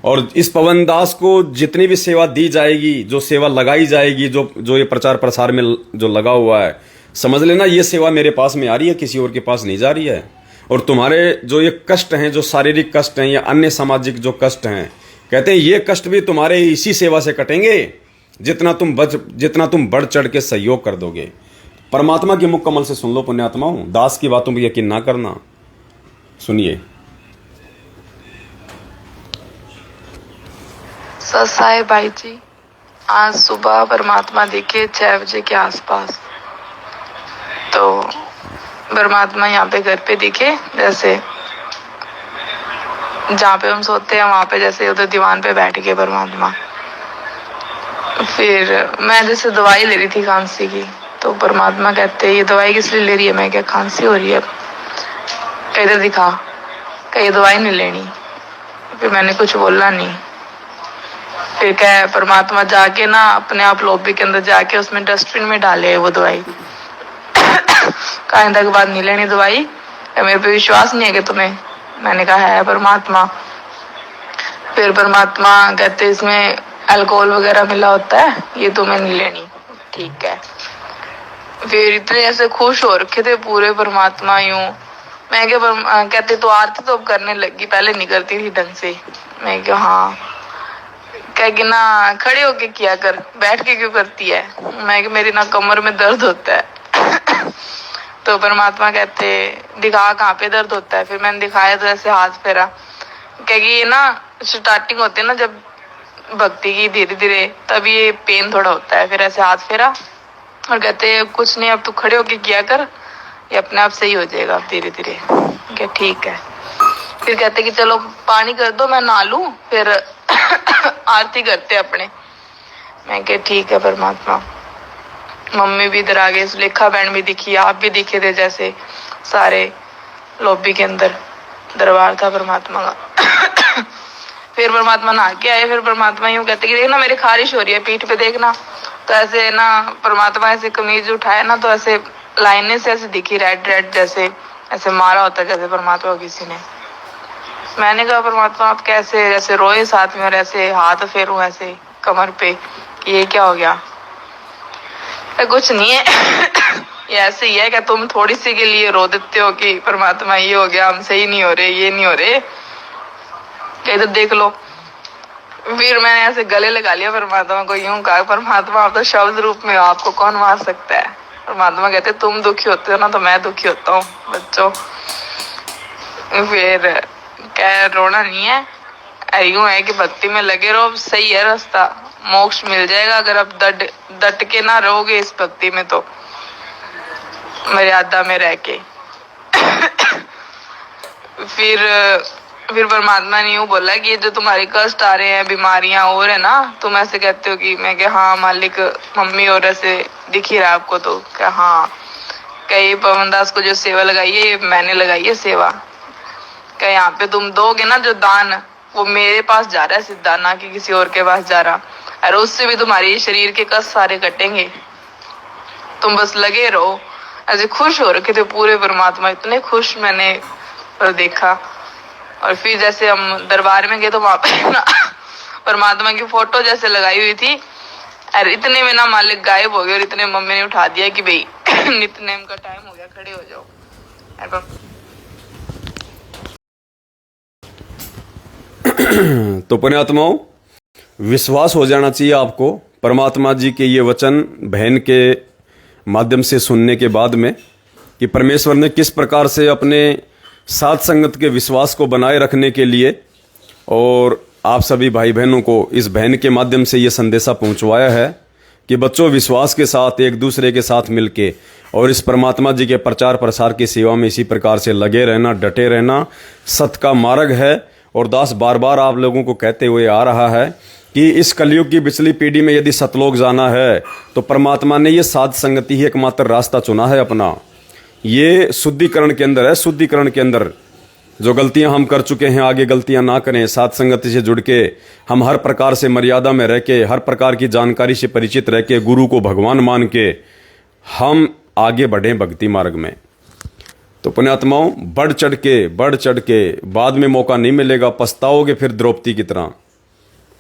और इस पवनदास को जितनी भी सेवा दी जाएगी, जो सेवा लगाई जाएगी, जो ये प्रचार प्रसार में जो लगा हुआ है, समझ लेना ये सेवा मेरे पास में आ रही है, किसी और के पास नहीं जा रही है। और तुम्हारे जो ये कष्ट हैं, जो शारीरिक कष्ट हैं या अन्य सामाजिक जो कष्ट हैं, कहते हैं ये कष्ट भी तुम्हारे इसी सेवा से कटेंगे जितना तुम बढ़ चढ़ के सहयोग कर दोगे। परमात्मा की मुख कमल से सुन लो पुण्यात्माओं, दास की बातों पर यकीन ना करना। सुनिए। ससाए भाई जी, आज सुबह परमात्मा दिखे 6 बजे के आसपास। तो परमात्मा यहाँ पे घर पे दिखे, जैसे जहाँ पे हम सोते हैं वहां पे जैसे उधर दीवान पे बैठ गए परमात्मा। फिर मैं जैसे दवाई ले रही थी खांसी की, तो परमात्मा कहते ये दवाई किस लिए ले रही है? मैं क्या खांसी हो रही है? इधर दिखा, कहीं दवाई नहीं लेनी। फिर मैंने कुछ बोला नहीं। फिर क्या परमात्मा जाके ना अपने आप लॉबी के अंदर जाके उसमें डस्टबिन में डाले वो दवाई। कहीं तक बाद नहीं लेनी दवाई, मेरे पे विश्वास नहीं है कि तुम्हें? मैंने कहा है परमात्मा। फिर परमात्मा कहते इसमें अल्कोहल वगैरह मिला होता है, ये तुम्हें नहीं लेनी। ठीक है। फिर इतने ऐसे खुश हो रखे थे पूरे परमात्मा यूं। मैं क्या कहते तो आरती तो अब करने लगी, पहले नहीं करती थी ढंग से। मैं क्या हाँ, कह कि ना खड़े होके किया कर, बैठ के क्यों करती है? मैं कि मेरी ना कमर में दर्द होता है। तो परमात्मा कहते दिखा कहाँ पे दर्द होता है? फिर मैंने दिखाया तो ऐसे हाथ फेरा। कह कि ये ना स्टार्टिंग होती है ना जब भक्ति की, धीरे धीरे तब ये पेन थोड़ा होता है। फिर ऐसे हाथ फेरा और कहते कुछ नहीं, अब तू खड़े होके किया कर, ये अपने आप सही हो जाएगा धीरे धीरे। क्या ठीक है। फिर कहते कि चलो पानी कर दो, मैं नहा लूं, फिर आरती करते अपने। मैं क्या ठीक है परमात्मा। मम्मी भी इधर आ गई, सुलेखा बहन भी दिखी, आप भी दिखे थे, जैसे सारे लॉबी के अंदर दरबार था परमात्मा का। फिर परमात्मा नहा के आए। फिर परमात्मा यूं कहते कि देखना मेरी खारिश हो रही है पीठ पे, देखना। तो ऐसे ना परमात्मा ऐसे कमीज उठाया ना, तो ऐसे लाइनें से ऐसे दिखी रेड रेड, जैसे ऐसे मारा होता जैसे परमात्मा को किसी ने। मैंने कहा परमात्मा आप कैसे? जैसे रोए साथ में और ऐसे हाथ फेरूं ऐसे कमर पे, ये क्या हो गया? कुछ नहीं है। ये ऐसे ही है कि तुम थोड़ी सी के लिए रो देते हो कि परमात्मा ये हो गया, हम सही नहीं हो रहे, ये नहीं हो रहे, इधर देख लो। फिर मैंने ऐसे गले लगा लिया परमात्मा को, यूं कहा परमात्मा आप तो शब्द रूप में हो, आपको कौन मार सकता है? परमात्मा कहते तुम दुखी होते हो ना, तो मैं दुखी होता हूँ बच्चों। फिर क्या रोना नहीं है, यूं है कि भक्ति में लगे रहो, सही है रास्ता, मोक्ष मिल जाएगा अगर आप डट के ना रहोगे इस भक्ति में, तो मर्यादा में रह के। फिर परमात्मा ने यूं बोला कि जो तुम्हारे कष्ट आ रहे हैं, बीमारियां और है ना, तुम ऐसे कहते हो कि मैं क्या हाँ मालिक, मम्मी और ऐसे दिख ही रहा आपको, तो क्या हाँ कहीं पवन दास को जो सेवा लगाई है, मैंने लगाई है सेवा। क्या यहाँ पे तुम दोगे ना जो दान, वो मेरे पास जा रहा है सीधा, ना कि किसी और के पास जा रहा, और उससे भी तुम्हारी शरीर के कष्ट सारे कटेंगे। तुम बस लगे रहो। ऐसे खुश हो रखे थे पूरे परमात्मा, इतने खुश मैंने और देखा। और फिर जैसे हम दरबार में गए तो वहां पे ना परमात्मा की फोटो जैसे लगाई हुई थी, और इतने में ना मालिक गायब हो गए, और इतने मम्मी ने उठा दिया कि भाई नित्यनेम का टाइम हो गया, खड़े हो जाओ। तो पुण्यात्माओं, विश्वास हो जाना चाहिए आपको परमात्मा जी के ये वचन बहन के माध्यम से सुनने के बाद में, कि परमेश्वर ने किस प्रकार से अपने साथ संगत के विश्वास को बनाए रखने के लिए और आप सभी भाई बहनों को इस बहन के माध्यम से ये संदेशा पहुंचवाया है कि बच्चों विश्वास के साथ एक दूसरे के साथ मिलके और इस परमात्मा जी के प्रचार प्रसार की सेवा में इसी प्रकार से लगे रहना, डटे रहना सत का मार्ग है। और दास बार बार आप लोगों को कहते हुए आ रहा है कि इस कलयुग की पिछली पीढ़ी में यदि सतलोक जाना है तो परमात्मा ने ये साध संगति ही एकमात्र रास्ता चुना है अपना। ये शुद्धिकरण के अंदर है, शुद्धिकरण के अंदर जो गलतियां हम कर चुके हैं आगे गलतियां ना करें, साथ संगति से जुड़ के हम हर प्रकार से मर्यादा में रह के, हर प्रकार की जानकारी से परिचित रह के, गुरु को भगवान मान के हम आगे बढ़ें भक्ति मार्ग में। तो पुण्यात्माओं, बढ़ चढ़ के बाद में मौका नहीं मिलेगा, पछताओगे फिर द्रौपदी की तरह,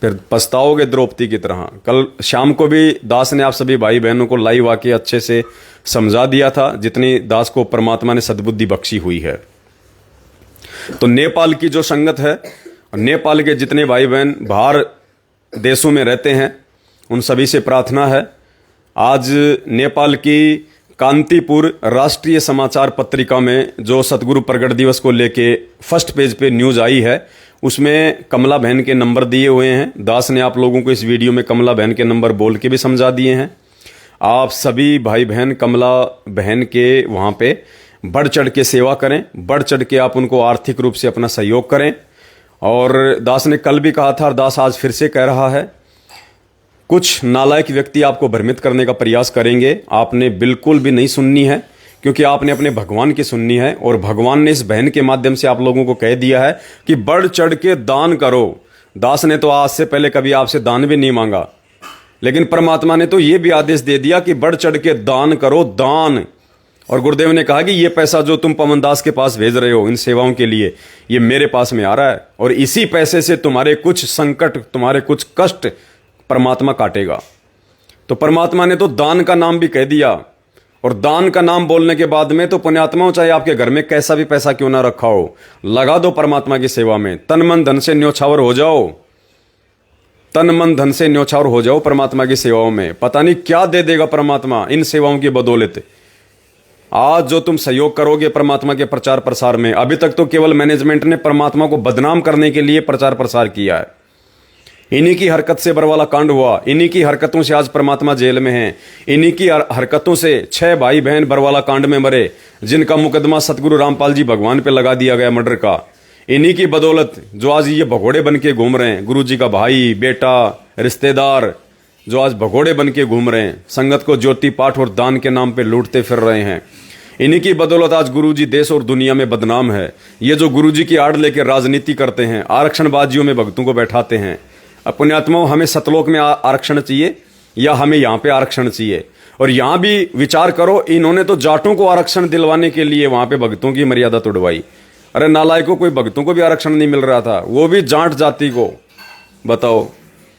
फिर पछताओगे द्रौपदी की तरह। कल शाम को भी दास ने आप सभी भाई बहनों को लाइव आके अच्छे से समझा दिया था, जितनी दास को परमात्मा ने सद्बुद्धि बख्शी हुई है। तो नेपाल की जो संगत है, नेपाल के जितने भाई बहन बाहर देशों में रहते हैं, उन सभी से प्रार्थना है, आज नेपाल की कांतिपुर राष्ट्रीय समाचार पत्रिका में जो सतगुरु प्रगट दिवस को लेके फर्स्ट पेज पे न्यूज आई है, उसमें कमला बहन के नंबर दिए हुए हैं। दास ने आप लोगों को इस वीडियो में कमला बहन के नंबर बोल के भी समझा दिए हैं। आप सभी भाई बहन कमला बहन के वहाँ पे बढ़ चढ़ के सेवा करें, बढ़ चढ़ के आप उनको आर्थिक रूप से अपना सहयोग करें और दास ने कल भी कहा था और दास आज फिर से कह रहा है, कुछ नालायक व्यक्ति आपको भ्रमित करने का प्रयास करेंगे। आपने बिल्कुल भी नहीं सुननी है, क्योंकि आपने अपने भगवान की सुननी है। और भगवान ने इस बहन के माध्यम से आप लोगों को कह दिया है कि बढ़ चढ़ के दान करो। दास ने तो आज से पहले कभी आपसे दान भी नहीं मांगा, लेकिन परमात्मा ने तो ये भी आदेश दे दिया कि बढ़ चढ़ के दान करो, दान। और गुरुदेव ने कहा कि ये पैसा जो तुम पवन दास के पास भेज रहे हो इन सेवाओं के लिए, ये मेरे पास में आ रहा है, और इसी पैसे से तुम्हारे कुछ संकट, तुम्हारे कुछ कष्ट परमात्मा काटेगा। तो परमात्मा ने तो दान का नाम भी कह दिया। और दान का नाम बोलने के बाद में तो पुण्यात्माओं, चाहे आपके घर में कैसा भी पैसा क्यों ना रखा हो, लगा दो परमात्मा की सेवा में। तन मन धन से न्योछावर हो जाओ, तन मन धन से न्योछावर हो जाओ परमात्मा की सेवाओं में। पता नहीं क्या दे देगा परमात्मा इन सेवाओं की बदौलत। आज जो तुम सहयोग करोगे परमात्मा के प्रचार प्रसार में, अभी तक तो केवल मैनेजमेंट ने परमात्मा को बदनाम करने के लिए प्रचार प्रसार किया है। इन्हीं की हरकत से बरवाला कांड हुआ, इन्हीं की हरकतों से आज परमात्मा जेल में हैं, इन्हीं की हरकतों से 6 भाई बहन बरवाला कांड में मरे, जिनका मुकदमा सतगुरु रामपाल जी भगवान पे लगा दिया गया मर्डर का। इन्हीं की बदौलत जो आज ये भगोड़े बन के घूम रहे हैं, गुरु जी का भाई, बेटा, रिश्तेदार जो आज भगोड़े बन के घूम रहे हैं, संगत को ज्योति पाठ और दान के नाम पे लूटते फिर रहे हैं। इन्हीं की बदौलत आज गुरु जी देश और दुनिया में बदनाम है। ये जो गुरु जी की आड़ लेकर राजनीति करते हैं, आरक्षणबाजियों में भक्तों को बैठाते हैं। अब पुण्यात्माओं, हमें सतलोक में आरक्षण चाहिए या हमें यहाँ पे आरक्षण चाहिए? और यहाँ भी विचार करो, इन्होंने तो जाटों को आरक्षण दिलवाने के लिए वहां पे भक्तों की मर्यादा तोड़वाई। अरे नालायकों, कोई भक्तों को भी आरक्षण नहीं मिल रहा था, वो भी जाट जाति को। बताओ,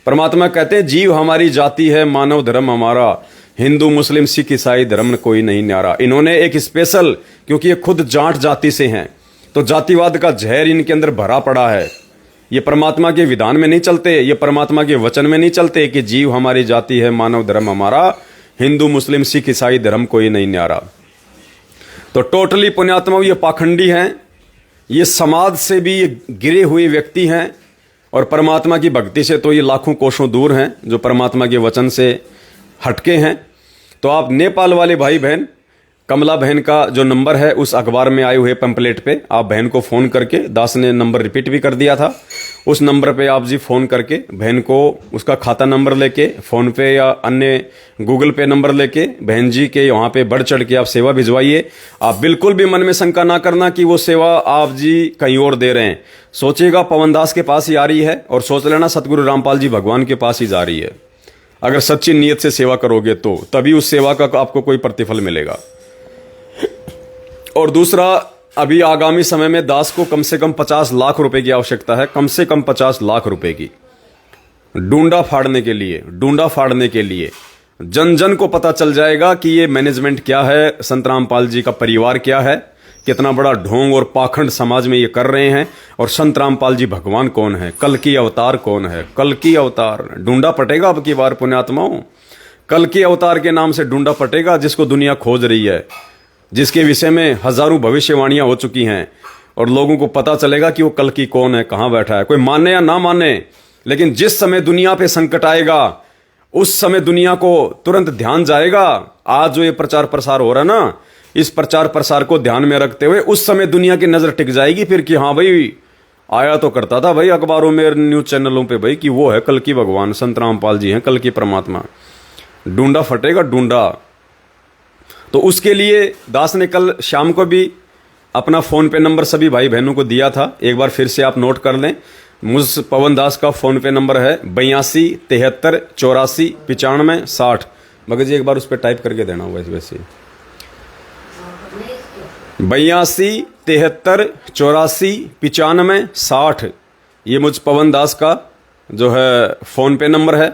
परमात्मा कहते हैं जीव हमारी जाति है, मानव धर्म हमारा, हिंदू मुस्लिम सिख ईसाई धर्म कोई नहीं न्यारा। इन्होंने एक स्पेशल, क्योंकि ये खुद जाट जाति से हैं, तो जातिवाद का जहर इनके अंदर भरा पड़ा है। ये परमात्मा के विधान में नहीं चलते, ये परमात्मा के वचन में नहीं चलते कि जीव हमारी जाति है, मानव धर्म हमारा, हिंदू मुस्लिम सिख ईसाई धर्म कोई नहीं न्यारा। तो टोटली पुण्यात्मा ये पाखंडी हैं, ये समाज से भी ये गिरे हुए व्यक्ति हैं, और परमात्मा की भक्ति से तो ये लाखों कोसों दूर हैं, जो परमात्मा के वचन से हटके हैं। तो आप नेपाल वाले भाई बहन, कमला बहन का जो नंबर है उस अखबार में आए हुए पैम्पलेट पे आप बहन को फ़ोन करके, दास ने नंबर रिपीट भी कर दिया था, उस नंबर पे आप जी फ़ोन करके बहन को उसका खाता नंबर लेके, फ़ोन पे या अन्य गूगल पे नंबर लेके बहन जी के वहाँ पे बढ़ चढ़ के आप सेवा भिजवाइए। आप बिल्कुल भी मन में शंका ना करना कि वो सेवा आप जी कहीं और दे रहे हैं। सोचिएगा पवन दास के पास ही आ रही है, और सोच लेना सतगुरु रामपाल जी भगवान के पास ही जा रही है। अगर सच्ची नीयत से सेवा करोगे तो तभी उस सेवा का आपको कोई प्रतिफल मिलेगा। और दूसरा, अभी आगामी समय में दास को कम से कम 50 लाख रुपए की आवश्यकता है, कम से कम 50 लाख रुपए की, डूंडा फाड़ने के लिए, डूंडा फाड़ने के लिए। जन जन को पता चल जाएगा कि ये मैनेजमेंट क्या है, संत रामपाल जी का परिवार क्या है, कितना बड़ा ढोंग और पाखंड समाज में ये कर रहे हैं, और संत रामपाल जी भगवान कौन है, कल की अवतार कौन है। कल की अवतार डूंडा पटेगा अब की बार पुण्यात्माओं। कल की अवतार के नाम से डूंडा पटेगा, जिसको दुनिया खोज रही है, जिसके विषय में हजारों भविष्यवाणियां हो चुकी हैं, और लोगों को पता चलेगा कि वो कल की कौन है, कहां बैठा है। कोई माने या ना माने, लेकिन जिस समय दुनिया पे संकट आएगा उस समय दुनिया को तुरंत ध्यान जाएगा। आज जो ये प्रचार प्रसार हो रहा है ना, इस प्रचार प्रसार को ध्यान में रखते हुए उस समय दुनिया की नजर टिक जाएगी फिर कि हाँ भाई, आया तो करता था भाई अखबारों में, न्यूज चैनलों पे भाई, कि वो है कल की भगवान, संत रामपाल जी हैं कल की परमात्मा। डूंडा फटेगा, डूंडा। तो उसके लिए दास ने कल शाम को भी अपना फ़ोन पे नंबर सभी भाई बहनों को दिया था, एक बार फिर से आप नोट कर लें। मुझ पवन दास का फ़ोन पे नंबर है 82 73 84 95 60। मगर जी एक बार उस पर टाइप करके देना वैसे 82 73 84 95 60। ये मुझ पवन दास का जो है फ़ोन पे नंबर है।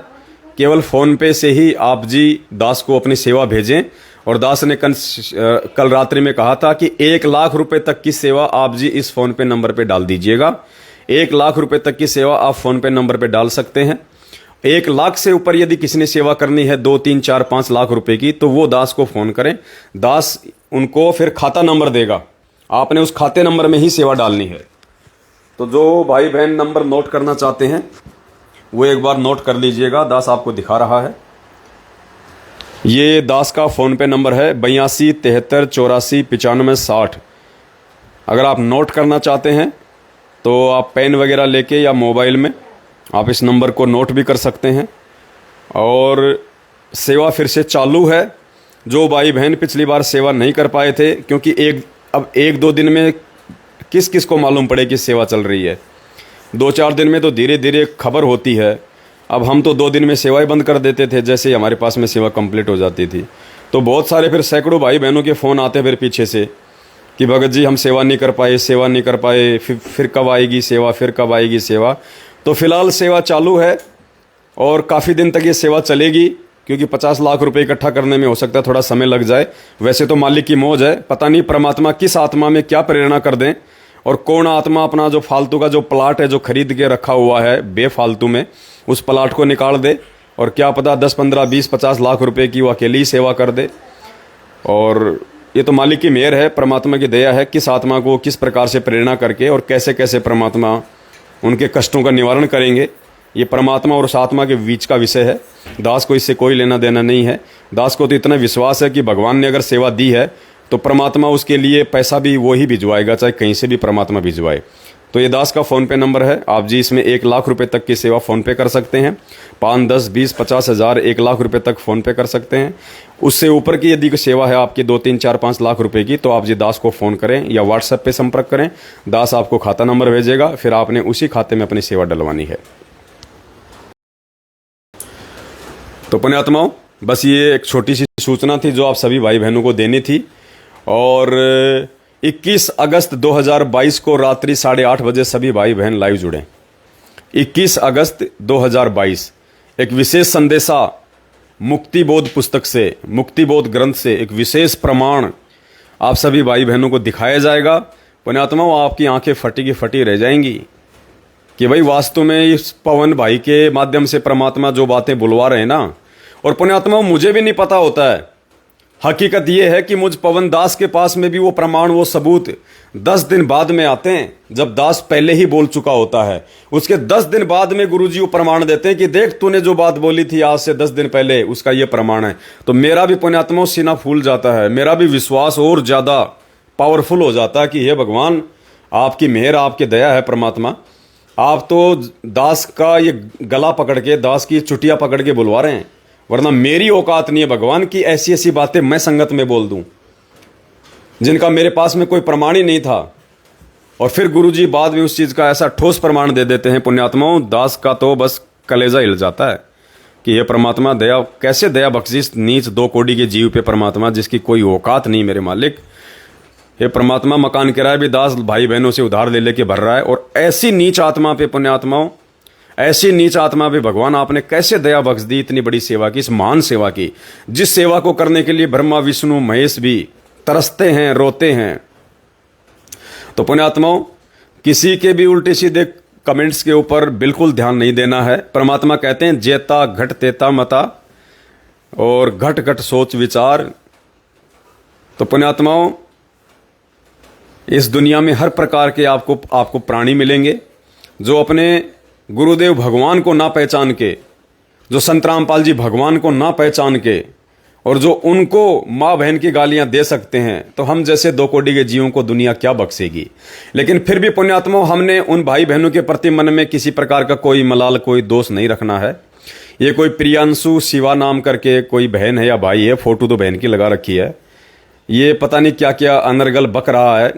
केवल फ़ोन पे से ही आप जी दास को अपनी सेवा भेजें। और दास ने कल रात्रि में कहा था कि 1 लाख रुपए तक की सेवा आप जी इस फ़ोन पे नंबर पे डाल दीजिएगा। 1 लाख रुपए तक की सेवा आप फ़ोन पे नंबर पे डाल सकते हैं। 1 लाख से ऊपर यदि किसी ने सेवा करनी है 2, 3, 4, 5 लाख रुपए की, तो वो दास को फ़ोन करें। दास उनको फिर खाता नंबर देगा, आपने उस खाते नंबर में ही सेवा डालनी है। तो जो भाई बहन नंबर नोट करना चाहते हैं वो एक बार नोट कर लीजिएगा, दास आपको दिखा रहा है। ये दास का फ़ोन पे नंबर है 82 73 84 95 60। अगर आप नोट करना चाहते हैं तो आप पेन वगैरह लेके या मोबाइल में आप इस नंबर को नोट भी कर सकते हैं। और सेवा फिर से चालू है। जो भाई बहन पिछली बार सेवा नहीं कर पाए थे, क्योंकि अब एक दो दिन में किस किस को मालूम पड़े कि सेवा चल रही है। 2-4 दिन में तो धीरे धीरे खबर होती है। अब हम तो 2 दिन में सेवाएं बंद कर देते थे जैसे ही हमारे पास में सेवा कंप्लीट हो जाती थी। तो बहुत सारे फिर सैकड़ों भाई बहनों के फ़ोन आते फिर पीछे से कि भगत जी हम सेवा नहीं कर पाए, सेवा नहीं कर पाए, फिर कब आएगी सेवा, फिर कब आएगी सेवा। तो फिलहाल सेवा चालू है और काफ़ी दिन तक ये सेवा चलेगी, क्योंकि 50 लाख रुपए इकट्ठा करने में हो सकता है थोड़ा समय लग जाए। वैसे तो मालिक की मौज है, पता नहीं परमात्मा किस आत्मा में क्या प्रेरणा कर दें और कौन आत्मा अपना जो फालतू का जो प्लाट है जो खरीद के रखा हुआ है बेफालतू में, उस प्लाट को निकाल दे और क्या पता 10, 15, 20, 50 लाख रुपए की वो अकेली ही सेवा कर दे। और ये तो मालिक की मेहर है, परमात्मा की दया है, किस आत्मा को किस प्रकार से प्रेरणा करके और कैसे कैसे परमात्मा उनके कष्टों का निवारण करेंगे, ये परमात्मा और उस आत्मा के बीच का विषय है। दास को इससे कोई लेना देना नहीं है। दास को तो इतना विश्वास है कि भगवान ने अगर सेवा दी है तो परमात्मा उसके लिए पैसा भी वो ही भिजवाएगा, चाहे कहीं से भी परमात्मा भिजवाए। तो ये दास का फ़ोनपे नंबर है। आप जी इसमें 1 लाख रुपए तक की सेवा फ़ोनपे कर सकते हैं। 5, 10, 20, 50 हज़ार 1 लाख रुपए तक फ़ोनपे कर सकते हैं। उससे ऊपर की यदि सेवा है आपकी 2, 3, 4, 5 लाख रुपए की, तो आप जी दास को फ़ोन करें या व्हाट्सएप पे संपर्क करें। दास आपको खाता नंबर भेजेगा, फिर आपने उसी खाते में अपनी सेवा डलवानी है। तो पुण्यात्माओं, बस ये एक छोटी सी सूचना थी जो आप सभी भाई बहनों को देनी थी। और 21 अगस्त 2022 को रात्रि 8:30 बजे सभी भाई बहन लाइव जुड़ें। 21 अगस्त 2022 एक विशेष संदेशा मुक्तिबोध पुस्तक से, मुक्तिबोध ग्रंथ से एक विशेष प्रमाण आप सभी भाई बहनों को दिखाया जाएगा। पुण्यात्माओं, आपकी आंखें फटी की फटी रह जाएंगी कि भाई वास्तव में इस पवन भाई के माध्यम से परमात्मा जो बातें बुलवा रहे हैं ना। और पुण्यात्माओं, मुझे भी नहीं पता होता है। हकीकत यह है कि मुझ पवन दास के पास में भी वो प्रमाण, वो सबूत 10 दिन बाद में आते हैं, जब दास पहले ही बोल चुका होता है। उसके 10 दिन बाद में गुरुजी वो प्रमाण देते हैं कि देख तूने जो बात बोली थी आज से 10 दिन पहले, उसका ये प्रमाण है। तो मेरा भी पुण्यात्माओं सीना फूल जाता है, मेरा भी विश्वास और ज्यादा पावरफुल हो जाता है कि हे भगवान, आपकी मेहर, आपकी दया है परमात्मा। आप तो दास का ये गला पकड़ के, दास की चुटिया पकड़ के बुलवा रहे हैं, वरना मेरी औकात नहीं है भगवान की ऐसी ऐसी बातें मैं संगत में बोल दूं जिनका मेरे पास में कोई प्रमाण ही नहीं था। और फिर गुरुजी बाद में उस चीज का ऐसा ठोस प्रमाण दे देते हैं। पुण्यात्माओं, दास का तो बस कलेजा हिल जाता है कि ये परमात्मा दया, कैसे दया बख्शिश नीच 2 कोड़ी के जीव पे परमात्मा, जिसकी कोई औकात नहीं मेरे मालिक। ये परमात्मा मकान किराया भी दास भाई बहनों से उधार ले लेके भर रहा है। और ऐसी नीच आत्मा पे पुण्यात्माओं, ऐसी नीच आत्मा पे भगवान आपने कैसे दया बख्श दी, इतनी बड़ी सेवा की, इस महान सेवा की, जिस सेवा को करने के लिए ब्रह्मा विष्णु महेश भी तरसते हैं, रोते हैं। तो पुण्यात्माओं, किसी के भी उल्टे सीधे कमेंट्स के ऊपर बिल्कुल ध्यान नहीं देना है। परमात्मा कहते हैं जेता घट तेता मता और घट घट सोच विचार। तो पुण्यात्माओं, इस दुनिया में हर प्रकार के आपको प्राणी मिलेंगे जो अपने गुरुदेव भगवान को ना पहचान के, जो संत रामपाल जी भगवान को ना पहचान के, और जो उनको माँ बहन की गालियां दे सकते हैं, तो हम जैसे 2 कोड़ी के जीवों को दुनिया क्या बख्शेगी। लेकिन फिर भी पुण्यात्माओं, हमने उन भाई बहनों के प्रति मन में किसी प्रकार का कोई मलाल, कोई दोष नहीं रखना है। ये कोई प्रियांशु शिवा नाम करके कोई बहन है या भाई है, फोटो तो बहन की लगा रखी है, ये पता नहीं क्या क्या अनर्गल बक रहा है,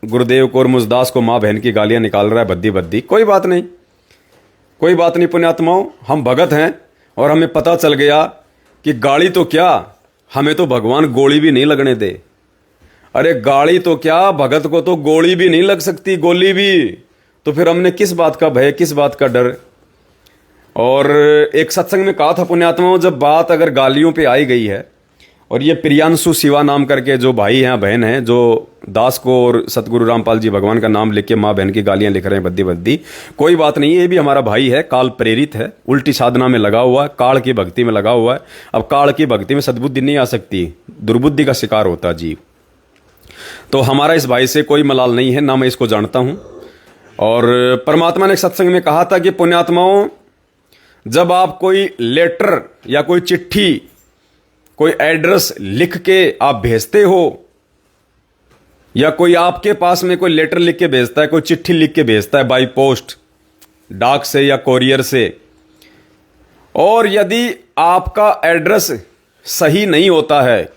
गुरुदेव को और मुजदास को माँ बहन की गालियां निकाल रहा है बद्दी बद्दी। कोई बात नहीं, कोई बात नहीं पुण्यात्माओं, हम भगत हैं और हमें पता चल गया कि गाली तो क्या, हमें तो भगवान गोली भी नहीं लगने दे। अरे गाली तो क्या, भगत को तो गोली भी नहीं लग सकती, गोली भी। तो फिर हमने किस बात का भय, किस बात का डर। और एक सत्संग में कहा था पुण्यात्माओं, जब बात अगर गालियों पे आई गई है, और ये प्रियांशु शिवा नाम करके जो भाई हैं बहन हैं, जो दास को और सतगुरु रामपाल जी भगवान का नाम लिख के माँ बहन की गालियां लिख रहे हैं बद्दी बद्दी, कोई बात नहीं, ये भी हमारा भाई है, काल प्रेरित है, उल्टी साधना में लगा हुआ है, काल की भक्ति में लगा हुआ है। अब काल की भक्ति में सद्बुद्धि नहीं आ सकती, दुर्बुद्धि का शिकार होता जीव। तो हमारा इस भाई से कोई मलाल नहीं है, ना मैं इसको जानता हूं। और परमात्मा ने एक सत्संग में कहा था कि पुण्यात्माओं, जब आप कोई लेटर या कोई चिट्ठी, कोई एड्रेस लिख के आप भेजते हो, या कोई आपके पास में कोई लेटर लिख के भेजता है, कोई चिट्ठी लिख के भेजता है बाई पोस्ट, डाक से या कोरियर से, और यदि आपका एड्रेस सही नहीं होता है,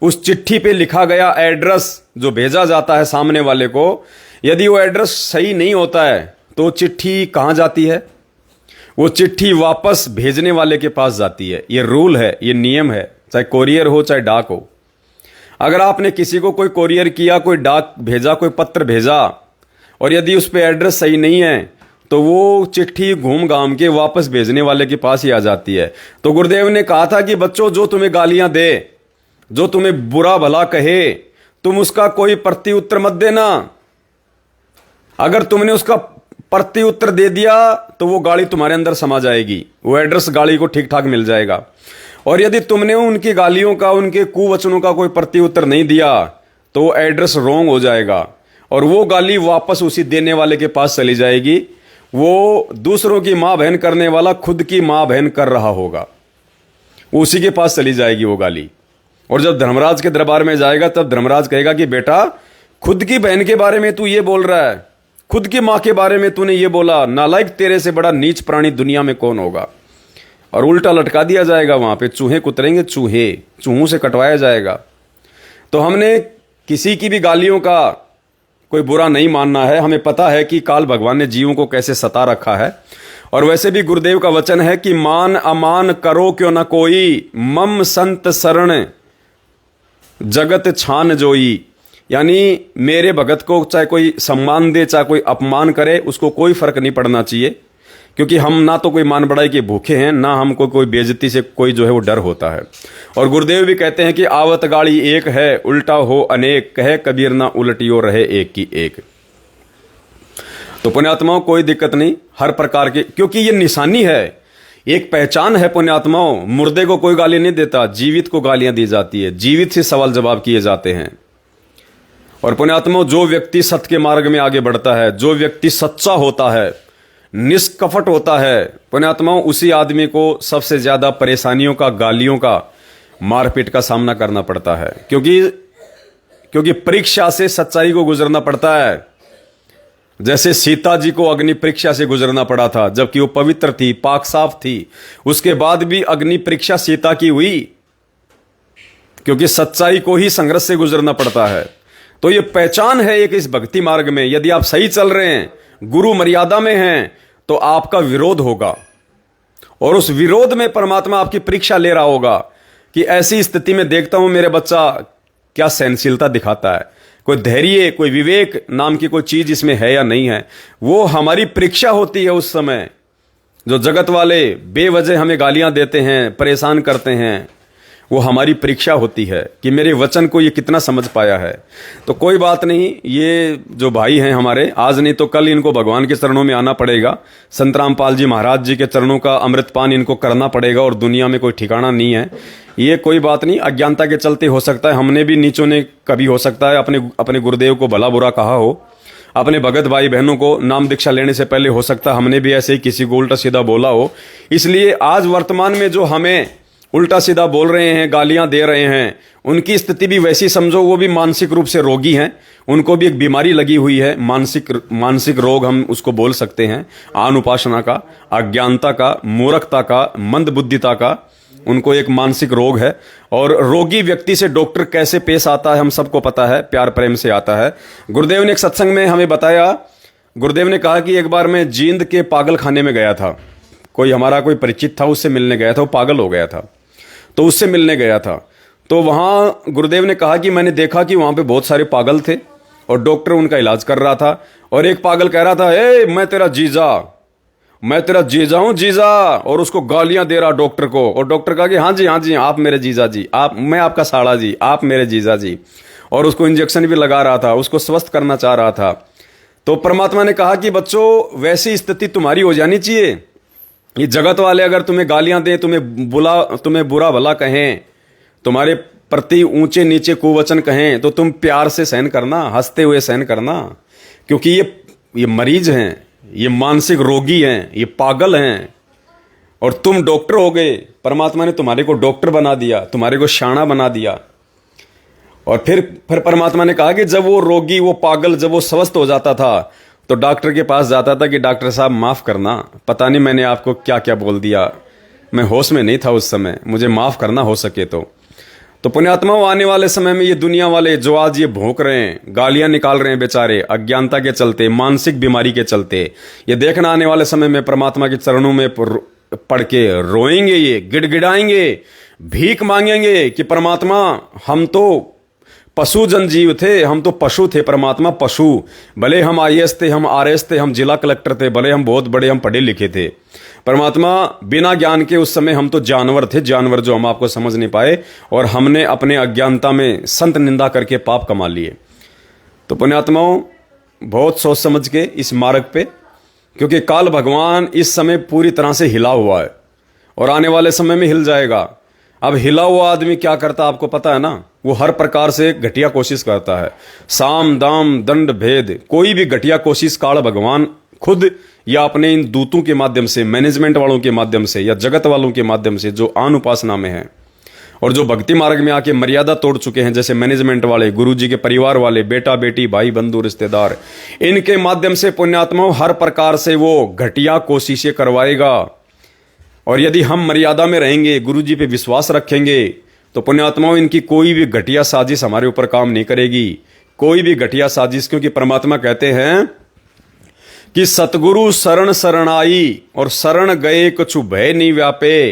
उस चिट्ठी पे लिखा गया एड्रेस जो भेजा जाता है सामने वाले को, यदि वो एड्रेस सही नहीं होता है तो चिट्ठी कहाँ जाती है? वो चिट्ठी वापस भेजने वाले के पास जाती है। ये रूल है, ये नियम है, चाहे कोरियर हो चाहे डाक हो। अगर आपने किसी को कोई कोरियर किया, कोई डाक भेजा, कोई पत्र भेजा, और यदि उस पर एड्रेस सही नहीं है तो वो चिट्ठी घूम घाम के वापस भेजने वाले के पास ही आ जाती है। तो गुरुदेव ने कहा था कि बच्चों, जो तुम्हें गालियां दे, जो तुम्हें बुरा भला कहे, तुम उसका कोई प्रति उत्तर मत देना। अगर तुमने उसका प्रति उत्तर दे दिया तो वो गाली तुम्हारे अंदर समा जाएगी, वो एड्रेस गाली को ठीक ठाक मिल जाएगा। और यदि तुमने उनकी गालियों का, उनके कुवचनों का कोई प्रति उत्तर नहीं दिया तो वो एड्रेस रॉन्ग हो जाएगा और वो गाली वापस उसी देने वाले के पास चली जाएगी। वो दूसरों की मां बहन करने वाला खुद की मां बहन कर रहा होगा, उसी के पास चली जाएगी वो गाली। और जब धर्मराज के दरबार में जाएगा तब धर्मराज कहेगा कि बेटा, खुद की बहन के बारे में तू ये बोल रहा है, खुद की मां के बारे में तूने ये बोला, नालायक, तेरे से बड़ा नीच प्राणी दुनिया में कौन होगा। और उल्टा लटका दिया जाएगा वहां पे, चूहे कुतरेंगे, चूहों से कटवाया जाएगा। तो हमने किसी की भी गालियों का कोई बुरा नहीं मानना है। हमें पता है कि काल भगवान ने जीवों को कैसे सता रखा है। और वैसे भी गुरुदेव का वचन है कि मान अमान करो क्यों न कोई, मम संत शरण जगत छान जोई। यानी मेरे भगत को चाहे कोई सम्मान दे चाहे कोई अपमान करे, उसको कोई फर्क नहीं पड़ना चाहिए, क्योंकि हम ना तो कोई मान बढ़ाई के भूखे हैं, ना हमको कोई बेइज्जती से कोई जो है वो डर होता है। और गुरुदेव भी कहते हैं कि आवत गाड़ी एक है, उल्टा हो अनेक, कहे कबीर ना उलटियो रहे एक की एक। तो पुण्यात्माओं, कोई दिक्कत नहीं, हर प्रकार के, क्योंकि ये निशानी है, एक पहचान है पुण्यात्माओं। मुर्दे को कोई गाली नहीं देता, जीवित को गालियां दी जाती है, जीवित से सवाल जवाब किए जाते हैं। और पुण्यात्माओं, जो व्यक्ति सत्य के मार्ग में आगे बढ़ता है, जो व्यक्ति सच्चा होता है, निष्कपट होता है, पुण्यात्माओं, उसी आदमी को सबसे ज्यादा परेशानियों का, गालियों का, मारपीट का सामना करना पड़ता है। क्योंकि परीक्षा से सच्चाई को गुजरना पड़ता है। जैसे सीता जी को अग्नि परीक्षा से गुजरना पड़ा था, जबकि वो पवित्र थी, पाक साफ थी, उसके बाद भी अग्नि परीक्षा सीता की हुई, क्योंकि सच्चाई को ही संघर्ष से गुजरना पड़ता है। तो ये पहचान है एक इस भक्ति मार्ग में। यदि आप सही चल रहे हैं, गुरु मर्यादा में हैं, तो आपका विरोध होगा, और उस विरोध में परमात्मा आपकी परीक्षा ले रहा होगा कि ऐसी स्थिति में देखता हूं मेरे बच्चा क्या सहनशीलता दिखाता है, कोई धैर्य, कोई विवेक नाम की कोई चीज इसमें है या नहीं है। वो हमारी परीक्षा होती है उस समय। जो जगत वाले बेवजह हमें गालियां देते हैं, परेशान करते हैं, वो हमारी परीक्षा होती है कि मेरे वचन को ये कितना समझ पाया है। तो कोई बात नहीं, ये जो भाई हैं हमारे, आज नहीं तो कल इनको भगवान के चरणों में आना पड़ेगा। संत रामपाल जी महाराज जी के चरणों का अमृतपान इनको करना पड़ेगा, और दुनिया में कोई ठिकाना नहीं है। ये कोई बात नहीं, अज्ञानता के चलते हो सकता है हमने भी, नीचों ने कभी हो सकता है अपने गुरुदेव को भला बुरा कहा हो, अपने भगत भाई बहनों को नाम दीक्षा लेने से पहले हो सकता है हमने भी ऐसे ही किसी को उल्टा सीधा बोला हो। इसलिए आज वर्तमान में जो हमें उल्टा सीधा बोल रहे हैं, गालियां दे रहे हैं, उनकी स्थिति भी वैसी समझो, वो भी मानसिक रूप से रोगी हैं, उनको भी एक बीमारी लगी हुई है, मानसिक रोग हम उसको बोल सकते हैं, आन उपासना का, अज्ञानता का, मूर्खता का, मंदबुद्धिता का, उनको एक मानसिक रोग है। और रोगी व्यक्ति से डॉक्टर कैसे पेश आता है हम सबको पता है, प्यार प्रेम से आता है। गुरुदेव ने एक सत्संग में हमें बताया, गुरुदेव ने कहा कि एक बार मैं जींद के पागल खाने में गया था, कोई हमारा कोई परिचित था, उससे मिलने गया था, वो पागल हो गया था, तो उससे मिलने गया था। तो वहाँ गुरुदेव ने कहा कि मैंने देखा कि वहाँ पे बहुत सारे पागल थे और डॉक्टर उनका इलाज कर रहा था। और एक पागल कह रहा था, ए मैं तेरा जीजा हूँ जीजा, और उसको गालियां दे रहा डॉक्टर को। और डॉक्टर कहा कि हाँ जी आप मेरे जीजा जी, मैं आपका साड़ा जी, आप मेरे जीजा जी। और उसको इंजेक्शन भी लगा रहा था, उसको स्वस्थ करना चाह रहा था। तो परमात्मा ने कहा कि बच्चों, वैसी स्थिति तुम्हारी हो जानी चाहिए। ये जगत वाले अगर तुम्हें गालियां दें, तुम्हें बुरा भला कहें, तुम्हारे प्रति ऊंचे नीचे कुवचन कहें, तो तुम प्यार से सहन करना, हंसते हुए सहन करना, क्योंकि ये मरीज हैं, ये मानसिक रोगी हैं, ये पागल हैं, और तुम डॉक्टर हो गए। परमात्मा ने तुम्हारे को डॉक्टर बना दिया, तुम्हारे को शाना बना दिया। और फिर परमात्मा ने कहा कि जब वो रोगी, वो पागल, जब वो स्वस्थ हो जाता था तो डॉक्टर के पास जाता था कि डॉक्टर साहब माफ करना, पता नहीं मैंने आपको क्या क्या बोल दिया, मैं होश में नहीं था उस समय, मुझे माफ करना हो सके तो पुण्यात्माओं, आने वाले समय में ये दुनिया वाले जो आज ये भौंक रहे हैं, गालियां निकाल रहे हैं बेचारे, अज्ञानता के चलते, मानसिक बीमारी के चलते, ये देखना आने वाले समय में परमात्मा के चरणों में पड़ के रोएंगे, ये गिड़गिड़ाएंगे, भीख मांगेंगे कि परमात्मा हम तो पशु जनजीव थे, हम तो पशु थे, परमात्मा पशु, भले हम आईएएस थे, हम आरएस थे, हम जिला कलेक्टर थे, भले हम बहुत बड़े, हम पढ़े लिखे थे, परमात्मा बिना ज्ञान के उस समय हम तो जानवर थे, जानवर जो हम आपको समझ नहीं पाए, और हमने अपने अज्ञानता में संत निंदा करके पाप कमा लिए। तो पुण्यात्माओं, बहुत सोच समझ के इस मार्ग पे, क्योंकि काल भगवान इस समय पूरी तरह से हिला हुआ है और आने वाले समय में हिल जाएगा। अब हिला हुआ आदमी क्या करता आपको पता है ना, वो हर प्रकार से घटिया कोशिश करता है, साम दाम दंड भेद, कोई भी घटिया कोशिश काल भगवान खुद या अपने इन दूतों के माध्यम से, मैनेजमेंट वालों के माध्यम से या जगत वालों के माध्यम से जो आन उपासना में है और जो भक्ति मार्ग में आके मर्यादा तोड़ चुके हैं, जैसे मैनेजमेंट वाले, गुरु जी के परिवार वाले, बेटा बेटी, भाई बंधु रिश्तेदार, इनके माध्यम से पुण्यात्माओं हर प्रकार से वो घटिया कोशिशें करवाएगा। और यदि हम मर्यादा में रहेंगे, गुरु जी पे विश्वास रखेंगे, तो पुण्यात्माओं इनकी कोई भी घटिया साजिश हमारे ऊपर काम नहीं करेगी, कोई भी घटिया साजिश, क्योंकि परमात्मा कहते हैं कि सतगुरु शरण शरणाई और शरण गए कछु भय नहीं व्यापे,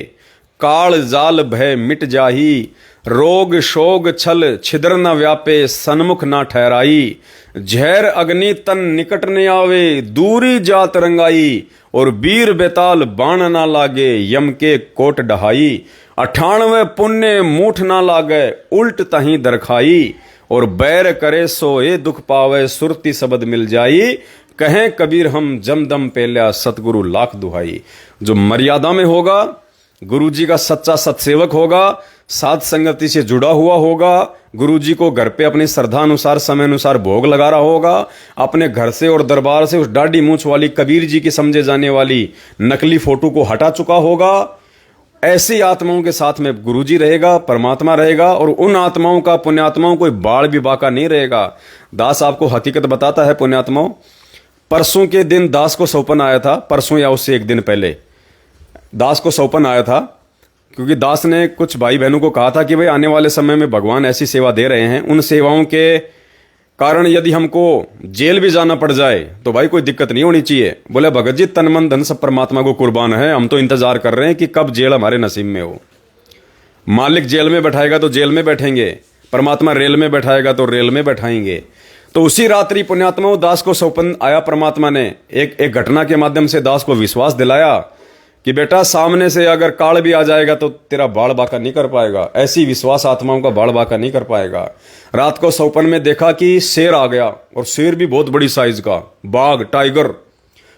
काल जाल भय मिट जाही, रोग शोग छल छिद्र न व्यापे, सन्मुख ना ठहराई, झैर अग्नि तन निकट न आवे, दूरी जात रंगाई, और वीर बेताल बाण ना लागे, यम के कोट डहाई, 98 पुण्य मूठ ना लागे, उल्ट तही दरखाई, और बैर करे सोए दुख पावे, सुरती शब्द मिल जाई, कहें कबीर हम जमदम पेल्या, सतगुरु लाख दुहाई। जो मर्यादा में होगा, गुरु जी का सच्चा सत्सेवक होगा, साध संगति से जुड़ा हुआ होगा, गुरु जी को घर पे अपनी श्रद्धा अनुसार, समय अनुसार भोग लगा रहा होगा, अपने घर से और दरबार से उस दाढ़ी मूंछ वाली कबीर जी की समझे जाने वाली नकली फोटो को हटा चुका होगा, ऐसी आत्माओं के साथ में गुरु जी रहेगा, परमात्मा रहेगा, और उन आत्माओं का, पुण्यात्माओं कोई बाढ़ भी बाका नहीं रहेगा। दास आपको हकीकत बताता है पुण्यात्माओं, परसों के दिन दास को सौपन आया था, परसों या उससे एक दिन पहले दास को सौपन आया था, क्योंकि दास ने कुछ भाई बहनों को कहा था कि भाई आने वाले समय में भगवान ऐसी सेवा दे रहे हैं, उन सेवाओं के कारण यदि हमको जेल भी जाना पड़ जाए तो भाई कोई दिक्कत नहीं होनी चाहिए। बोले भगत जी तन मन धन सब परमात्मा को कुर्बान है, हम तो इंतजार कर रहे हैं कि कब जेल हमारे नसीब में हो। मालिक जेल में बैठाएगा तो जेल में बैठेंगे, परमात्मा रेल में बैठाएगा तो रेल में बैठाएंगे। तो उसी रात्रि पुण्यात्माओं दास को सौपन आया, परमात्मा ने एक घटना के माध्यम से दास को विश्वास दिलाया कि बेटा सामने से अगर काल भी आ जाएगा तो तेरा बाड़ बाका नहीं कर पाएगा, ऐसी विश्वास आत्माओं का बाड़ बाका नहीं कर पाएगा। रात को सौपन में देखा कि शेर आ गया, और शेर भी बहुत बड़ी साइज का, बाघ, टाइगर,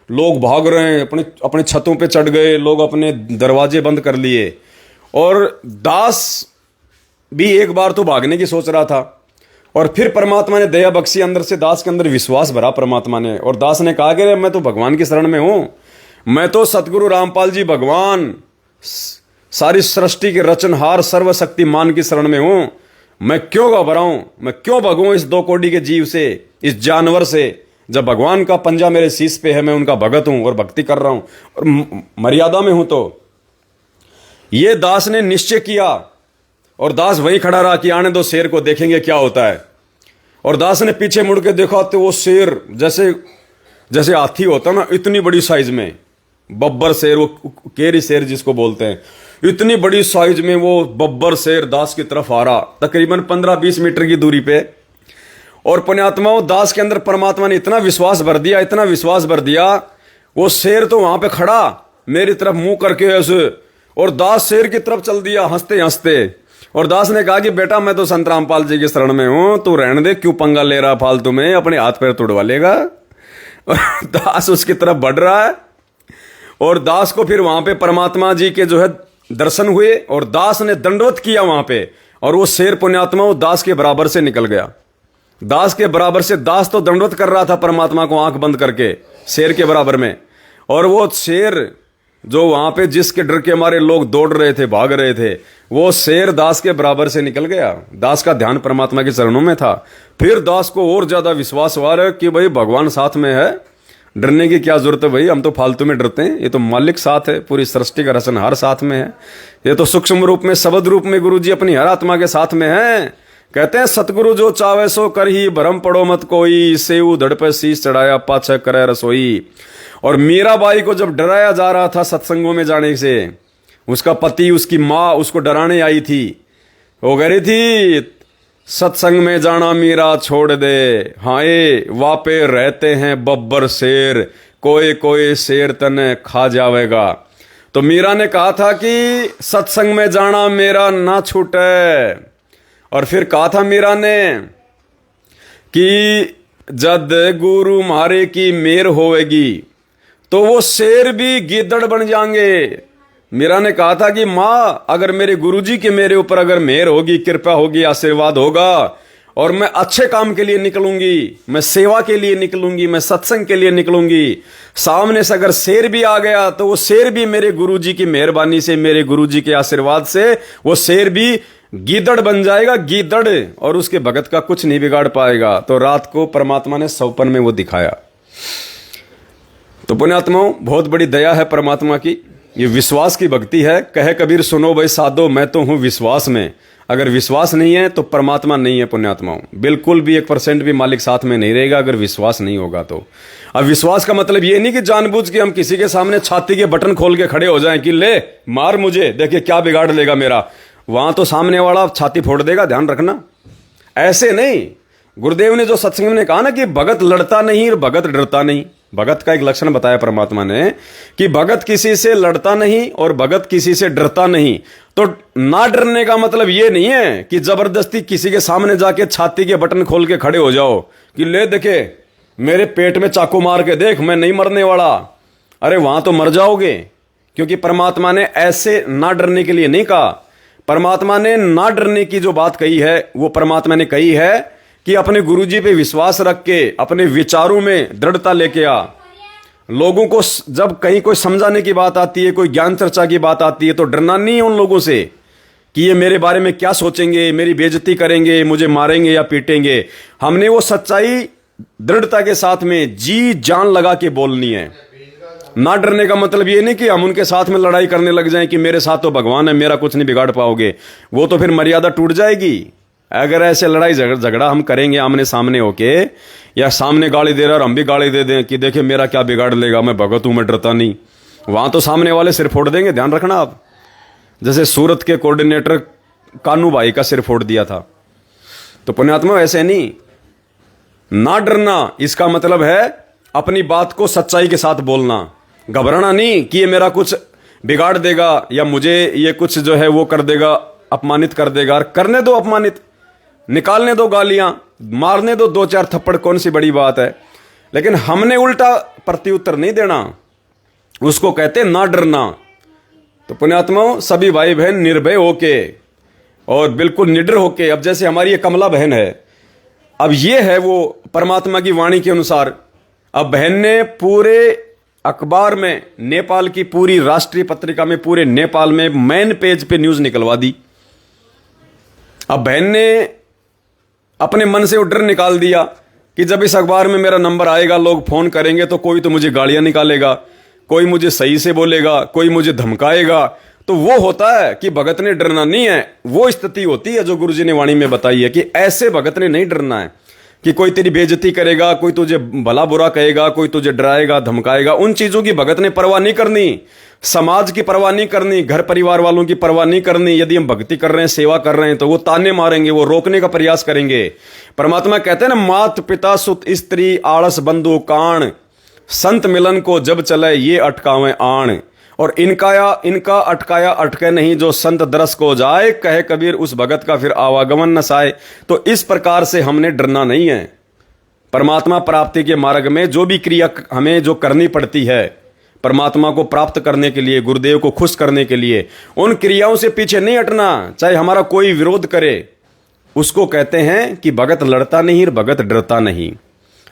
लोग भाग रहे हैं, अपने छतों पे चढ़ गए, लोग अपने दरवाजे बंद कर लिए, और दास भी एक बार तो भागने की सोच रहा था, और फिर परमात्मा ने दया बख्शी, अंदर से दास के अंदर विश्वास भरा परमात्मा ने, और दास ने कहा कि मैं तो भगवान की शरण में हूं, मैं तो सतगुरु रामपाल जी भगवान, सारी सृष्टि के रचनहार सर्वशक्तिमान की शरण में हूं, मैं क्यों घबराऊं, मैं क्यों भगूं इस 2 कोटि के जीव से, इस जानवर से, जब भगवान का पंजा मेरे शीश पे है, मैं उनका भगत हूं और भक्ति कर रहा हूं और मर्यादा में हूं। तो ये दास ने निश्चय किया, और दास वहीं खड़ा रहा कि आने दो शेर को, देखेंगे क्या होता है। और दास ने पीछे मुड़ के देखा तो वो शेर जैसे हाथी होता ना, इतनी बड़ी साइज में, बब्बर शेर, वो केरी शेर जिसको बोलते हैं, इतनी बड़ी साइज में वो बब्बर शेर दास की तरफ आ रहा, तकरीबन 15-20 मीटर की दूरी पे। और पुण्यात्माओं दास के अंदर परमात्मा ने इतना विश्वास भर दिया, इतना विश्वास भर दिया, वो शेर तो वहां पे खड़ा मेरी तरफ मुंह करके ऐसे, और दास शेर की तरफ चल दिया हंसते हंसते। और दास ने कहा कि बेटा मैं तो संत रामपाल जी की शरण में हूं, तू रहने दे, क्यों पंगा ले रहा फालतू में, अपने हाथ पैर तोड़वा लेगा। और दास उसकी तरफ बढ़ रहा है, और दास को फिर वहां पे परमात्मा जी के जो है दर्शन हुए, और दास ने दंडवत किया वहां पे, और वो शेर पुण्यात्मा वो दास के बराबर से निकल गया। दास के बराबर से, दास तो दंडवत कर रहा था परमात्मा को आंख बंद करके शेर के बराबर में, और वो शेर जो वहां पे जिसके डर के हमारे लोग दौड़ रहे थे, भाग रहे थे, वो शेर दास के बराबर से निकल गया। दास का ध्यान परमात्मा के चरणों में था। फिर दास को और ज्यादा विश्वास हुआ कि भाई भगवान साथ में है, डरने की क्या जरूरत है भाई, हम तो फालतू में डरते हैं, ये तो मालिक साथ है, पूरी सृष्टि का रचनहार साथ में है, ये तो सूक्ष्म रूप में शब्द रूप में गुरु जी अपनी हर आत्मा के साथ में है। कहते हैं सतगुरु जो चावे सो कर ही, भरम पड़ो मत कोई, सेऊ धड़ पे शीश चढ़ाया पाछे करे रसोई। और मीराबाई को जब डराया जा रहा था सत्संगों में जाने से, उसका पति उसकी माँ उसको डराने आई थी, वो कह रही थी सत्संग में जाना मीरा छोड़ दे, हाय वापे रहते हैं बब्बर शेर, कोई कोई शेर तने खा जावेगा। तो मीरा ने कहा था कि सत्संग में जाना मेरा ना छूटे। और फिर कहा था मीरा ने कि जद गुरु मारे की मेर होएगी तो वो शेर भी गिद्दड़ बन जाएंगे। मीरा ने कहा था कि माँ अगर मेरे गुरुजी के मेरे ऊपर अगर मेहर होगी, कृपा होगी, आशीर्वाद होगा और मैं अच्छे काम के लिए निकलूंगी, मैं सेवा के लिए निकलूंगी, मैं सत्संग के लिए निकलूंगी, सामने से अगर शेर भी आ गया तो वो शेर भी मेरे गुरुजी की मेहरबानी से, मेरे गुरुजी के आशीर्वाद से वो शेर भी गीदड़ बन जाएगा, गीदड़, और उसके भगत का कुछ नहीं बिगाड़ पाएगा। तो रात को परमात्मा ने सौपन में वो दिखाया। तो पुण्यात्माओं, बहुत बड़ी दया है परमात्मा की, ये विश्वास की भक्ति है। कहे कबीर सुनो भाई साधो, मैं तो हूं विश्वास में। अगर विश्वास नहीं है तो परमात्मा नहीं है पुण्यात्माओं, बिल्कुल भी 1% भी मालिक साथ में नहीं रहेगा अगर विश्वास नहीं होगा तो। अब विश्वास का मतलब ये नहीं कि जानबूझ के हम किसी के सामने छाती के बटन खोल के खड़े हो जाएं कि ले मार मुझे, देखिए क्या बिगाड़ लेगा मेरा। वहां तो सामने वाला छाती फोड़ देगा, ध्यान रखना। ऐसे नहीं, गुरुदेव ने जो सत्संग में कहा ना कि भगत लड़ता नहीं और भगत डरता नहीं। भगत का एक लक्षण बताया परमात्मा ने कि भगत किसी से लड़ता नहीं और भगत किसी से डरता नहीं। तो ना डरने का मतलब ये नहीं है कि जबरदस्ती किसी के सामने जाके छाती के बटन खोल के खड़े हो जाओ कि ले देखे मेरे पेट में चाकू मार के देख, मैं नहीं मरने वाला। अरे वहां तो मर जाओगे, क्योंकि परमात्मा ने ऐसे ना डरने के लिए नहीं कहा। परमात्मा ने ना डरने की जो बात कही है वो परमात्मा ने कही है कि अपने गुरुजी पे विश्वास रख के अपने विचारों में दृढ़ता लेके आ। लोगों को जब कहीं कोई समझाने की बात आती है, कोई ज्ञान चर्चा की बात आती है, तो डरना नहीं है उन लोगों से कि ये मेरे बारे में क्या सोचेंगे, मेरी बेइज्जती करेंगे, मुझे मारेंगे या पीटेंगे। हमने वो सच्चाई दृढ़ता के साथ में जी जान लगा के बोलनी है। ना डरने का मतलब ये नहीं कि हम उनके साथ में लड़ाई करने लग जाएं कि मेरे साथ तो भगवान है, मेरा कुछ नहीं बिगाड़ पाओगे। वो तो फिर मर्यादा टूट जाएगी। अगर ऐसे लड़ाई झगड़ा हम करेंगे आमने सामने होके, या सामने गाली दे रहा और हम भी गाली दे दें कि देखे मेरा क्या बिगाड़ लेगा, मैं भगत हूं, मैं डरता नहीं, वहां तो सामने वाले सिर फोड़ देंगे। ध्यान रखना आप, जैसे सूरत के कोऑर्डिनेटर कानू भाई का सिर फोड़ दिया था। तो पुण्यात्मा ऐसे नहीं, ना डरना इसका मतलब है अपनी बात को सच्चाई के साथ बोलना। घबराना नहीं कि ये मेरा कुछ बिगाड़ देगा या मुझे ये कुछ जो है वो कर देगा, अपमानित कर देगा। करने दो अपमानित, निकालने दो गालियां, मारने दो 2-4 थप्पड़, कौन सी बड़ी बात है। लेकिन हमने उल्टा प्रत्युत्तर नहीं देना, उसको कहते ना डरना। तो पुण्यात्माओं, सभी भाई बहन निर्भय होके और बिल्कुल निडर होके, अब जैसे हमारी ये कमला बहन है, अब ये है वो परमात्मा की वाणी के अनुसार। अब बहन ने पूरे अखबार में, नेपाल की पूरी राष्ट्रीय पत्रिका में, पूरे नेपाल में मेन पेज पे न्यूज निकलवा दी। अब बहन ने अपने मन से वो डर निकाल दिया कि जब इस अखबार में मेरा नंबर आएगा, लोग फोन करेंगे तो कोई तो मुझे गालियां निकालेगा, कोई मुझे सही से बोलेगा, कोई मुझे धमकाएगा। तो वो होता है कि भगत ने डरना नहीं है। वो स्थिति होती है जो गुरुजी ने वाणी में बताई है कि ऐसे भगत ने नहीं डरना है कि कोई तेरी बेइज्जती करेगा, कोई तुझे भला बुरा कहेगा, कोई तुझे डराएगा, धमकाएगा। उन चीजों की भगत ने परवाह नहीं करनी, समाज की परवाह नहीं करनी, घर परिवार वालों की परवाह नहीं करनी। यदि हम भक्ति कर रहे हैं, सेवा कर रहे हैं, तो वो ताने मारेंगे, वो रोकने का प्रयास करेंगे। परमात्मा कहते हैं ना, मात पिता सुत स्त्री आलस बंधु काण, संत मिलन को जब चले ये अटकावे आण। और इनका अटकाया अटके नहीं, जो संत दरस को जाए, कहे कबीर उस भगत का फिर आवागमन न साए। तो इस प्रकार से हमने डरना नहीं है। परमात्मा प्राप्ति के मार्ग में जो भी क्रिया हमें जो करनी पड़ती है परमात्मा को प्राप्त करने के लिए, गुरुदेव को खुश करने के लिए, उन क्रियाओं से पीछे नहीं हटना, चाहे हमारा कोई विरोध करे। उसको कहते हैं कि भगत लड़ता नहीं और भगत डरता नहीं।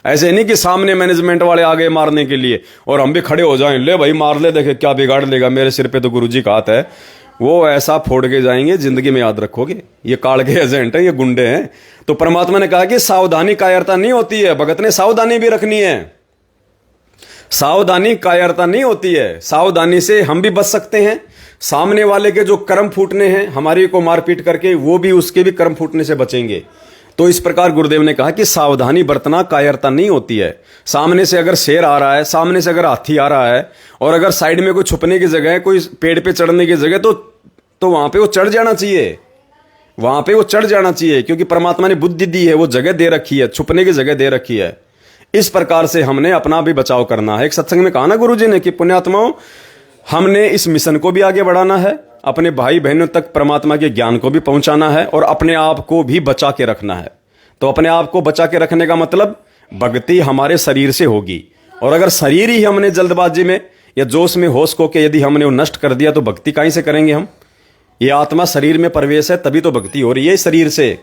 ऐसे नहीं कि सामने मैनेजमेंट वाले आ गए मारने के लिए और हम भी खड़े हो जाएं, ले भाई मार ले, देखे क्या बिगाड़ लेगा, मेरे सिर पे तो गुरुजी का हाथ है। वो ऐसा फोड़ के जाएंगे, जिंदगी में याद रखोगे। ये काल के एजेंट हैं, ये गुंडे हैं। तो परमात्मा ने कहा कि सावधानी कायरता नहीं होती है। भगत ने सावधानी भी रखनी है। सावधानी कायरता नहीं होती है। सावधानी से हम भी बच सकते हैं। सामने वाले के जो कर्म फूटने हैं हमारी को मारपीट करके, वो भी उसके भी कर्म फूटने से बचेंगे। तो इस प्रकार गुरुदेव ने कहा कि सावधानी बरतना कायरता नहीं होती है। सामने से अगर शेर आ रहा है, सामने से अगर हाथी आ रहा है, और अगर साइड में कोई छुपने की जगह है, कोई पेड़ पे चढ़ने की जगह, तो वहां पे वो चढ़ जाना चाहिए। वहां पे वो चढ़ जाना चाहिए, क्योंकि परमात्मा ने बुद्धि दी है, वो जगह दे रखी है, छुपने की जगह दे रखी है। इस प्रकार से हमने अपना भी बचाव करना है। एक सत्संग में कहा ना गुरुजी ने कि पुण्यात्माओं, हमने इस मिशन को भी आगे बढ़ाना है, अपने भाई बहनों तक परमात्मा के ज्ञान को भी पहुंचाना है, और अपने आप को भी बचा के रखना है। तो अपने आप को बचा के रखने का मतलब भक्ति हमारे शरीर से होगी। और अगर शरीर ही हमने जल्दबाजी में या जोश में होश को के यदि हमने वो नष्ट कर दिया, तो भक्ति कहीं से करेंगे हम। ये आत्मा शरीर में प्रवेश है, तभी तो भक्ति हो रही है शरीर से।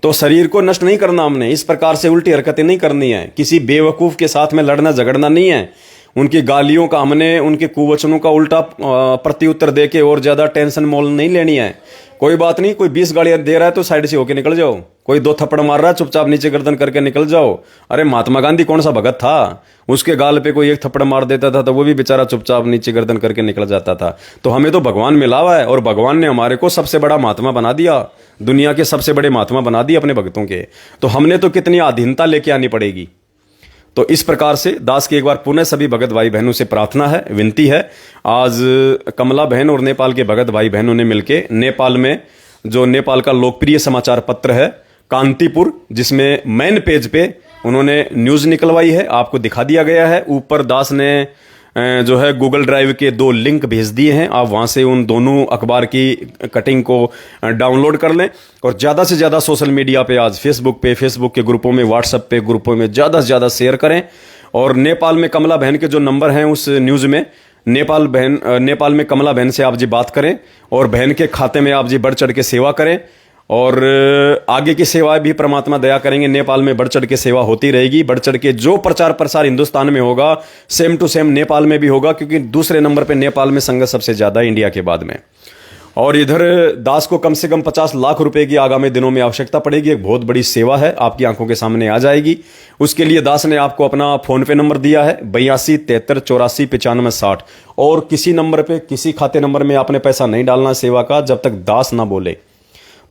तो शरीर को नष्ट नहीं करना हमने, इस प्रकार से उल्टी हरकतें नहीं करनी है, किसी बेवकूफ के साथ में लड़ना झगड़ना नहीं है। उनकी गालियों का हमने, उनके कुवचनों का उल्टा प्रत्युत्तर देके और ज्यादा टेंशन मोल नहीं लेनी है। कोई बात नहीं, कोई 20 गालियां दे रहा है तो साइड से होके निकल जाओ। कोई 2 थप्पड़ मार रहा है, चुपचाप नीचे गर्दन करके निकल जाओ। अरे महात्मा गांधी कौन सा भगत था, उसके गाल पे कोई 1 थप्पड़ मार देता था तो वो भी बेचारा चुपचाप नीचे गर्दन करके निकल जाता था। तो हमें तो भगवान मिला हुआ है, और भगवान ने हमारे को सबसे बड़ा महात्मा बना दिया, दुनिया के सबसे बड़े महात्मा बना दिए अपने भक्तों के। तो हमने तो कितनी अधीनता लेके आनी पड़ेगी। तो इस प्रकार से दास की एक बार पुनः सभी भगत भाई बहनों से प्रार्थना है, विनती है। आज कमला बहन और नेपाल के भगत भाई बहनों ने मिलके नेपाल में, जो नेपाल का लोकप्रिय समाचार पत्र है कांतिपुर, जिसमें मेन पेज पे उन्होंने न्यूज निकलवाई है, आपको दिखा दिया गया है। ऊपर दास ने जो है गूगल ड्राइव के 2 लिंक भेज दिए हैं, आप वहां से उन दोनों अखबार की कटिंग को डाउनलोड कर लें। और ज्यादा से ज्यादा सोशल मीडिया पे, आज फेसबुक के ग्रुपों में, व्हाट्सएप पे ग्रुपों में ज्यादा से ज्यादा शेयर करें। और नेपाल में कमला बहन के जो नंबर हैं उस न्यूज में, नेपाल में कमला बहन से आप जी बात करें, और बहन के खाते में आप जी बढ़ चढ़ के सेवा करें। और आगे की सेवा भी परमात्मा दया करेंगे, नेपाल में बढ़ चढ़ के सेवा होती रहेगी। बढ़ चढ़ के जो प्रचार प्रसार हिंदुस्तान में होगा, सेम टू सेम नेपाल में भी होगा, क्योंकि दूसरे नंबर पे नेपाल में संगत सबसे ज्यादा इंडिया के बाद में। और इधर दास को कम से कम 50 लाख रुपए की आगामी दिनों में आवश्यकता पड़ेगी। एक बहुत बड़ी सेवा है, आपकी आंखों के सामने आ जाएगी। उसके लिए दास ने आपको अपना फोन पे नंबर दिया है 82 73 84 95 60। और किसी नंबर पे, किसी खाते नंबर में आपने पैसा नहीं डालना सेवा का, जब तक दास ना बोले।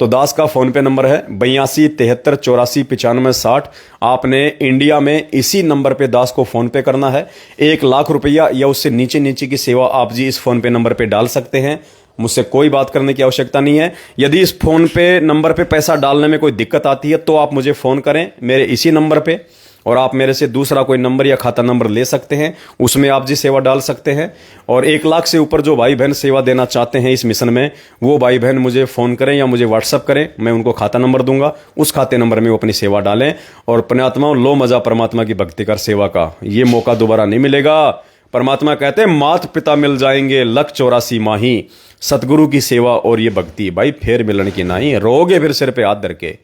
तो दास का फोन पे नंबर है 82 73 84 95 60। आपने इंडिया में इसी नंबर पे दास को फोन पे करना है। 1 लाख रुपया या उससे नीचे नीचे की सेवा आप जी इस फोन पे नंबर पे डाल सकते हैं। मुझसे कोई बात करने की आवश्यकता नहीं है। यदि इस फोन पे नंबर पे पैसा डालने में कोई दिक्कत आती है तो आप मुझे फोन करें मेरे इसी नंबर पे, और आप मेरे से दूसरा कोई नंबर या खाता नंबर ले सकते हैं, उसमें आप जी सेवा डाल सकते हैं। और 1 लाख से ऊपर जो भाई बहन सेवा देना चाहते हैं इस मिशन में, वो भाई बहन मुझे फ़ोन करें या मुझे व्हाट्सअप करें, मैं उनको खाता नंबर दूंगा, उस खाते नंबर में वो अपनी सेवा डालें। और पुण्यात्माओं, लो मजा परमात्मा की भक्ति कर सेवा का, ये मौका दोबारा नहीं मिलेगा। परमात्मा कहते हैं मात पिता मिल जाएंगे 184 माही, सतगुरु की सेवा और ये भक्ति भाई फेर मिलन की नहीं, रोगे फिर सिर पे हाथ धर के,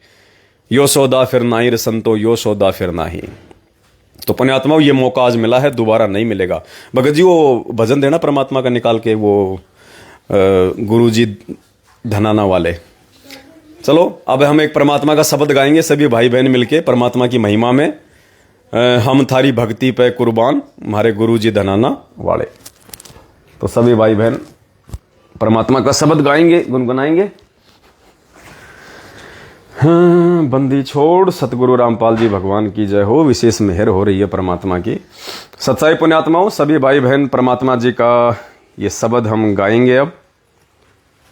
यो सौदा फिर नाही रे संतो, यो सौदा फिर नाही। तो पुण्यात्माओं, ये मौका आज मिला है, दोबारा नहीं मिलेगा। भगत जी वो भजन देना परमात्मा का निकाल के, वो गुरुजी धनाना वाले। चलो अब हम एक परमात्मा का शब्द गाएंगे सभी भाई बहन मिलके परमात्मा की महिमा में। हम थारी भक्ति पे कुर्बान, हमारे गुरुजी धनाना वाले। तो सभी भाई बहन परमात्मा का शब्द गाएंगे, गुनगुनाएंगे। हाँ, बंदी छोड़ सतगुरु रामपाल जी भगवान की जय हो। विशेष मेहर हो रही है परमात्मा की। सच्चाई पुण्यात्माओं, सभी भाई बहन परमात्मा जी का ये शब्द हम गाएंगे। अब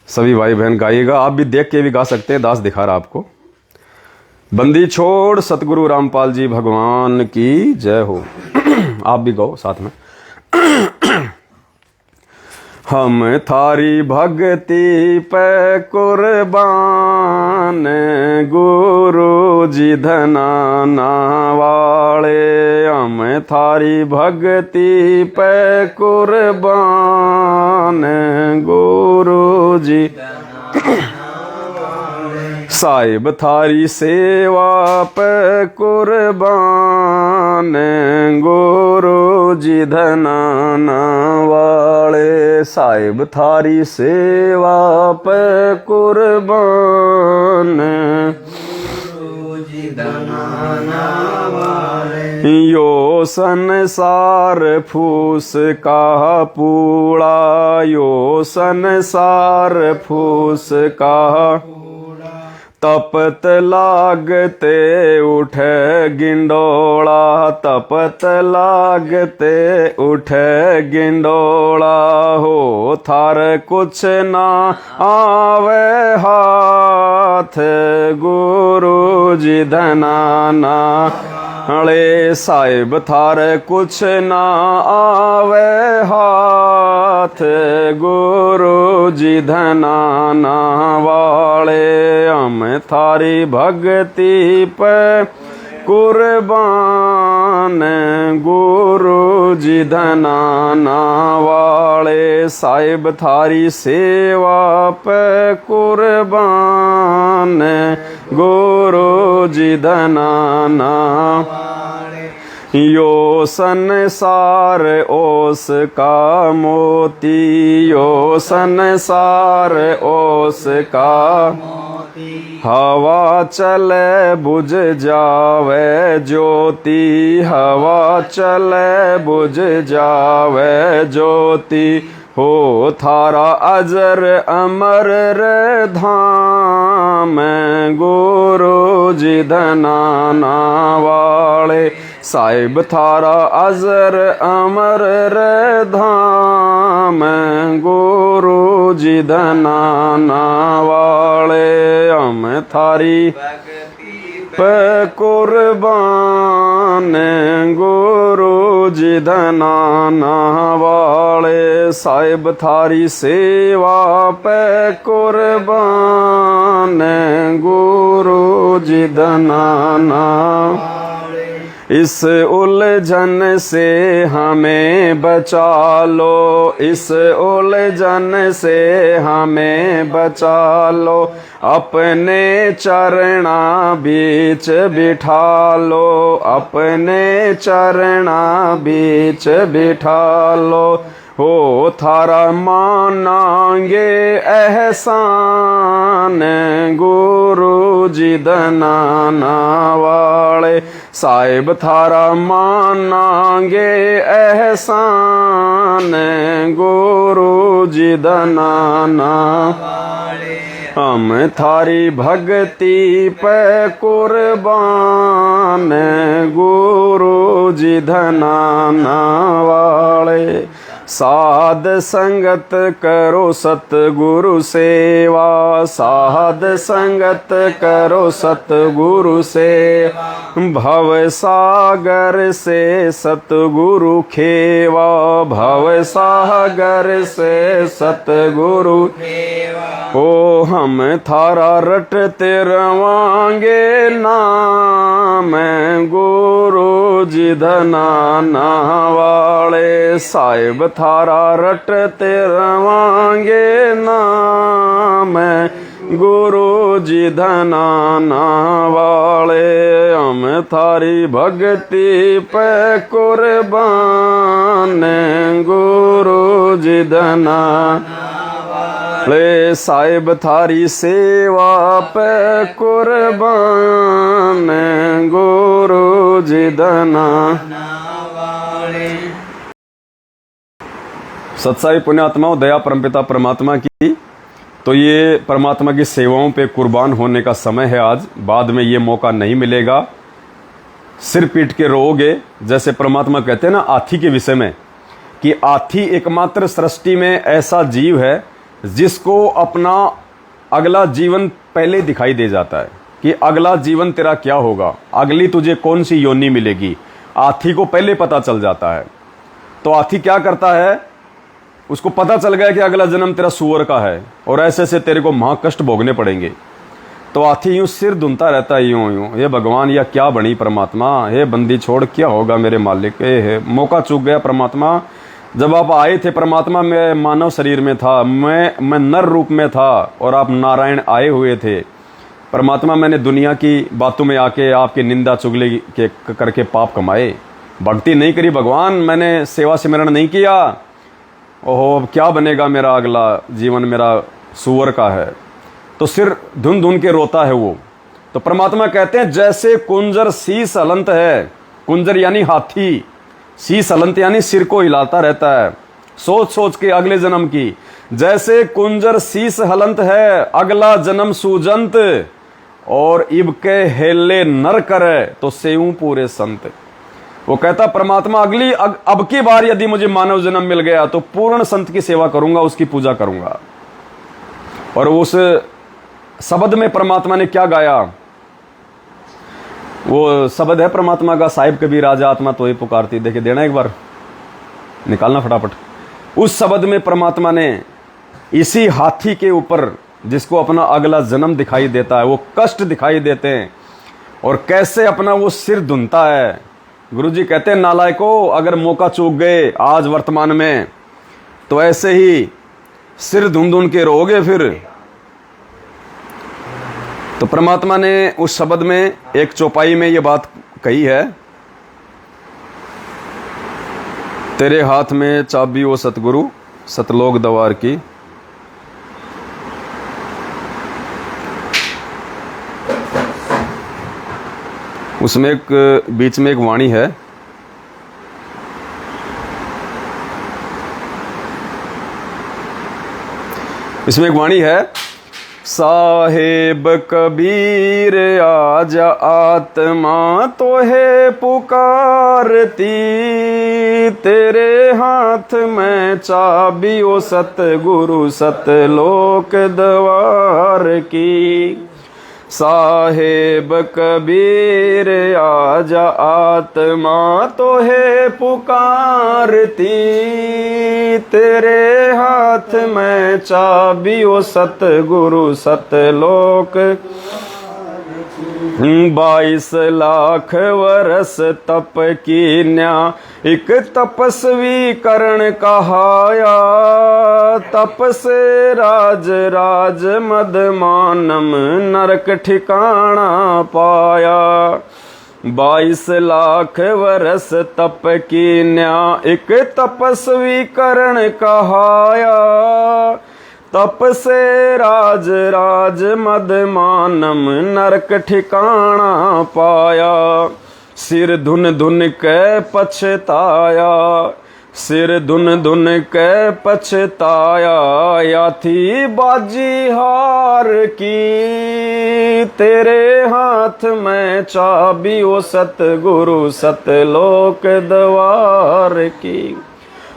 सभी भाई बहन गाइएगा, आप भी देख के भी गा सकते हैं, दास दिखा रहा आपको। बंदी छोड़ सतगुरु रामपाल जी भगवान की जय हो। आप भी गाओ साथ में। हम थारी भक्ति पे कुर्बान, गुरु जी धनाना वाले। हम थारी भक्ति पे कुर्बान, गुरु जी। साहिब थारी सेवा पे कुर्बान गुरु जी धनाना वाले। साहिब थारी सेवा पे कुर्बान गुरु जी धनाना वाले। यो संसार फूस का पूड़ा, यो संसार फूस का तपत लागते उठे गिंडोला, तपत लागते उठे गिंडोला। हो थार कुछ ना आवे हाथ गुरु जी धनाना वाले। साहिब थार कुछ ना आवे हाथ गुरु जी धनाना वाले। हम थारी भक्ति पे कुर्बान गुरु जी धनाना वाले। साहिब थारी सेवा पे कुर्बान गुरु जी धनाना वाले। यो संसार ओस का मोती, यो संसार ओस का हवा चले बुझ जावे ज्योति, हवा चले बुझ जावे ज्योति। हो थारा अजर अमर रे धाम गुरु जी धनाना वाले। साहिब थारा अजर अमर रे धाम गुरु जी धनाना वाले। हम थारी पे कुर्बान गुरु जी धनाना वाले। साहिब थारी सेवा पे कुर्बान गुरु जी धनाना। इस उलझन से हमें बचा लो, इस उलझन से हमें बचा लो। अपने चरणा बीच बिठा लो, अपने चरणा बीच बिठा लो। हो थारा मानांगे एहसान गुरु जी धनाना वाले। साहिब थारा मानांगे एहसान गुरु जी धनाना वाले। हम थारी भक्ति पे कुर्बान गुरु जी धनाना वाले। साध संगत करो सतगुरु सेवा, साध संगत करो सतगुरु सेवा। भव सागर से सतगुरु खेवा, भव सागर से सतगुरु खेवा। ओ हम थारा रटते रवांगे नाम गुरु जी धनाना वाले। साहिब थारा रटते रवांगे नाम गुरु जी धनाना वाले। हम थारी भक्ति पे कुर्बान गुरु जी धनाना वाले। साहिब थारी सेवा पे कुर्बान गुरु जी धनाना वाले। सत्साई पुण्यात्माओं, दया परमपिता परमात्मा की। तो ये परमात्मा की सेवाओं पे कुर्बान होने का समय है आज। बाद में ये मौका नहीं मिलेगा। सिर पीट के रोओगे। जैसे परमात्मा कहते हैं ना हाथी के विषय में, कि हाथी एकमात्र सृष्टि में ऐसा जीव है जिसको अपना अगला जीवन पहले दिखाई दे जाता है कि अगला जीवन तेरा क्या होगा, अगली तुझे कौन सी योनि मिलेगी। हाथी को पहले पता चल जाता है। तो हाथी क्या करता है, उसको पता चल गया कि अगला जन्म तेरा सूअर का है और ऐसे से तेरे को महाकष्ट भोगने पड़ेंगे। तो हाथी यूं सिर धुनता रहता है, यूं यूं, हे भगवान या क्या बनी परमात्मा, हे बंदी छोड़ क्या होगा मेरे मालिक, हे मौका चूक गया परमात्मा। जब आप आए थे परमात्मा, मैं मानव शरीर में था, मैं नर रूप में था और आप नारायण आए हुए थे। परमात्मा मैंने दुनिया की बातों में आके आपकी निंदा चुगली के करके पाप कमाए, भक्ति नहीं करी भगवान, मैंने सेवा सिमरण नहीं किया, ओहो क्या बनेगा मेरा अगला जीवन, मेरा सुअर का है। तो सिर धुन धुन के रोता है वो। तो परमात्मा कहते हैं जैसे कुंजर शीस हलंत है, कुंजर यानी हाथी, शीस हलंत यानी सिर को हिलाता रहता है सोच सोच के अगले जन्म की। जैसे कुंजर शीस हलंत है अगला जन्म सूजंत, और इब के हेले नर करे तो सेऊ पूरे संत। वो कहता परमात्मा अगली अब की बार यदि मुझे मानव जन्म मिल गया तो पूर्ण संत की सेवा करूंगा, उसकी पूजा करूंगा। और उस शब्द में परमात्मा ने क्या गाया, वो शब्द है परमात्मा का, साहिब कबीर राजा आत्मा तो ही पुकारती। देखिए देना एक बार, निकालना फटाफट। उस शब्द में परमात्मा ने इसी हाथी के ऊपर जिसको अपना अगला जन्म दिखाई देता है, वो कष्ट दिखाई देते हैं और कैसे अपना वो सिर धुनता है। गुरुजी कहते हैं नालायकों, अगर मौका चूक गए आज वर्तमान में तो ऐसे ही सिर धुन धुन के रोगे फिर। तो परमात्मा ने उस शब्द में एक चौपाई में ये बात कही है, तेरे हाथ में चाबी ओ सतगुरु सतलोक दवार की। उसमें एक बीच में एक वाणी है, इसमें एक वाणी है, साहेब कबीर आजा आत्मा तो है पुकारती, तेरे हाथ में चाबी ओ सतगुरु सतलोक द्वार की। साहेब कबीर आजा आत्मा तो है पुकारती, तेरे हाथ में चाबी ओ सतगुरु सतलोक। 22 लाख वर्ष तप की न्या एक तपस्वी करण कहाया, तप से राज राज मद मानम नरक ठिकाना पाया। 22 लाख वर्ष तप की न्या एक तपस्वी करण कहाया, तप से राज राज मद मानम नरक ठिकाना पाया। सिर धुन धुन के पछताया, सिर धुन धुन के पछताया, या थी बाजी हार की, तेरे हाथ में चाबी ओ सतगुरु सतलोक द्वार की।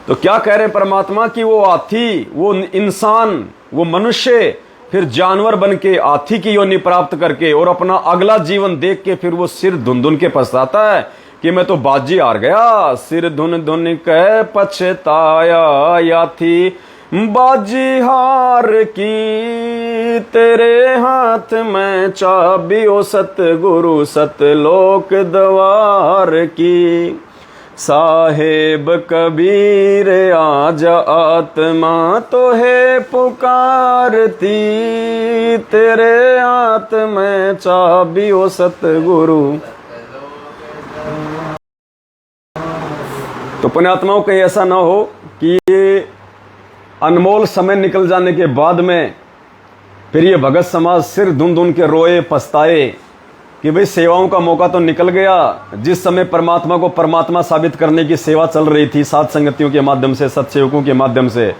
तो क्या कह रहे परमात्मा कि वो हाथी, वो इंसान, वो मनुष्य फिर जानवर बन के हाथी की योनि प्राप्त करके और अपना अगला जीवन देख के फिर वो सिर धुन धुन के पछताता है कि मैं तो बाजी हार गया। सिर धुन धुन के पछताया, या थी बाजी हार की, तेरे हाथ में चाबी ओ सतगुरु सतलोक द्वार की। साहेब कबीर आजा आत्मा तो है पुकारती, तेरे हाथ में चाबी ओ सतगुरु। तो पुण्यात्माओं कहीं ऐसा ना हो कि ये अनमोल समय निकल जाने के बाद में फिर ये भगत समाज सिर धुन धुन के रोए पछताए कि भाई सेवाओं का मौका तो निकल गया। जिस समय परमात्मा को परमात्मा साबित करने की सेवा चल रही थी साध संगतियों के माध्यम से, सत्सेवकों के माध्यम से,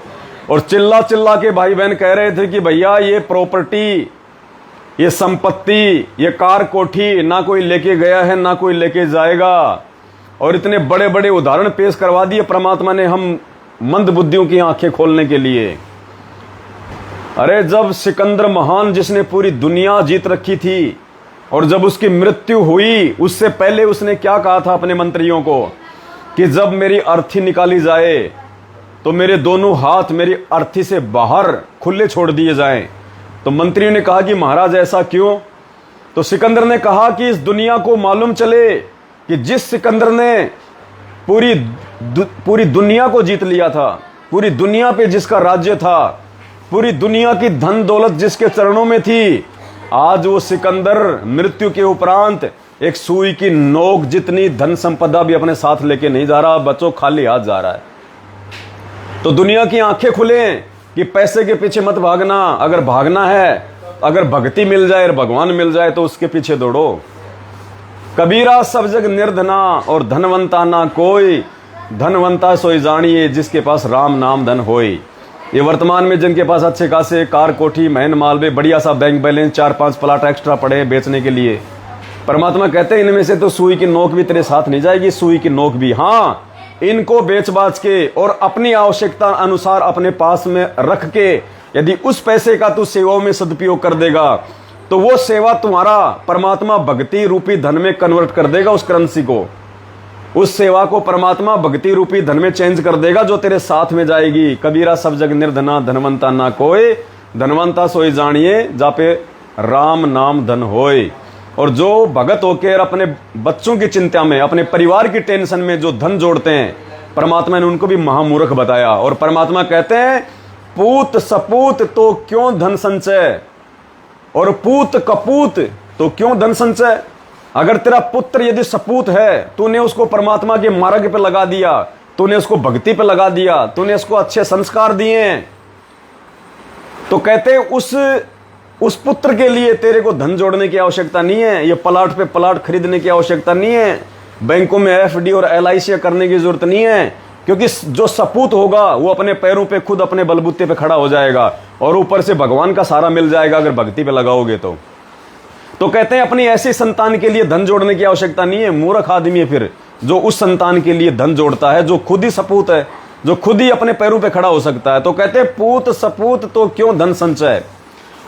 और चिल्ला चिल्ला के भाई बहन कह रहे थे कि भैया ये प्रॉपर्टी, ये संपत्ति, ये कार कोठी ना कोई लेके गया है ना कोई लेके जाएगा। और इतने बड़े बड़े उदाहरण पेश करवा दिए परमात्मा ने हम मंद बुद्धियों की आंखें खोलने के लिए। अरे जब सिकंदर महान जिसने पूरी दुनिया जीत रखी थी और जब उसकी मृत्यु हुई उससे पहले उसने क्या कहा था अपने मंत्रियों को कि जब मेरी अर्थी निकाली जाए तो मेरे दोनों हाथ मेरी अर्थी से बाहर खुले छोड़ दिए जाएं। तो मंत्रियों ने कहा कि महाराज ऐसा क्यों? तो सिकंदर ने कहा कि इस दुनिया को मालूम चले कि जिस सिकंदर ने पूरी दुनिया को जीत लिया था, पूरी दुनिया पे जिसका राज्य था, पूरी दुनिया की धन दौलत जिसके चरणों में थी, आज वो सिकंदर मृत्यु के उपरांत एक सुई की नोक जितनी धन संपदा भी अपने साथ लेके नहीं जा रहा, बच्चों खाली हाथ जा रहा है। तो दुनिया की आंखें खुले कि पैसे के पीछे मत भागना। अगर भागना है, अगर भक्ति मिल जाए और भगवान मिल जाए तो उसके पीछे दौड़ो। कबीरा सब जग निर्धना और धनवंता ना कोई, धनवंता सोई जानिए जिसके पास राम नाम धन होई। ये वर्तमान में जिनके पास अच्छे खासे कार, कोठी, महन, मालवे, बढ़िया सा बैंक बैलेंस, 4-5 प्लाट एक्स्ट्रा पड़े हैं बेचने के लिए, परमात्मा कहते हैं इनमें से तो सुई की नोक भी तेरे साथ नहीं जाएगी, सुई की नोक भी। हाँ, इनको बेच बाच के और अपनी आवश्यकता अनुसार अपने पास में रख के यदि उस पैसे का तू सेवाओं में सदुपयोग कर देगा तो वो सेवा तुम्हारा परमात्मा भक्ति रूपी धन में कन्वर्ट कर देगा। उस करेंसी को, उस सेवा को परमात्मा भक्ति रूपी धन में चेंज कर देगा जो तेरे साथ में जाएगी। कबीरा सब जग निर्धना धनवंता ना कोई, धनवंता सोई जानिए जा पे राम नाम धन होए। और जो भगत होकर अपने बच्चों की चिंता में, अपने परिवार की टेंशन में जो धन जोड़ते हैं, परमात्मा ने उनको भी महामूर्ख बताया। और परमात्मा कहते हैं पूत सपूत तो क्यों धन संचय, और पूत कपूत तो क्यों धन संचय। अगर तेरा पुत्र यदि सपूत है, तूने उसको परमात्मा के मार्ग पे लगा दिया, तूने उसको भक्ति पे लगा दिया, तूने उसको अच्छे संस्कार दिए, तो कहते उस पुत्र के लिए तेरे को धन जोड़ने की आवश्यकता नहीं है, ये प्लाट पे प्लाट खरीदने की आवश्यकता नहीं है, बैंकों में एफडी और एलआईसी करने की जरूरत नहीं है, क्योंकि जो सपूत होगा वो अपने पैरों पे खुद अपने बलबूते पे खड़ा हो जाएगा और ऊपर से भगवान का सहारा मिल जाएगा अगर भक्ति पे लगाओगे तो कहते हैं अपनी ऐसी संतान के लिए धन जोड़ने की आवश्यकता नहीं है। मूर्ख आदमी है फिर जो उस संतान के लिए धन जोड़ता है, जो खुद ही सपूत है, जो खुद ही अपने पैरों पे खड़ा हो सकता है। तो कहते हैं पूत सपूत तो क्यों धन संचय।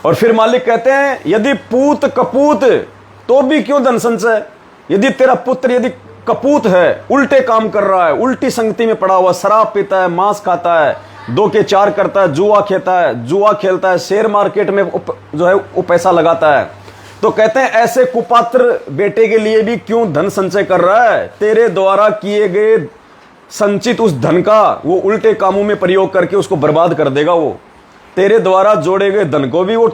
और फिर मालिक कहते हैं यदि पूत कपूत तो भी क्यों धन संचय। यदि तेरा पुत्र यदि कपूत है, उल्टे काम कर रहा है, उल्टी संगति में पड़ा हुआ, शराब पीता है, मांस खाता है, 2 के 4 करता है, जुआ खेलता है, शेयर मार्केट में जो है वो पैसा लगाता है, तो कहते हैं ऐसे कुपात्र बेटे के लिए भी क्यों धन संचय कर रहा है। तेरे द्वारा किए गए संचित उस धन का वो उल्टे कामों में प्रयोग करके उसको बर्बाद कर देगा। वो तेरे द्वारा जोड़े गए धन को भी वो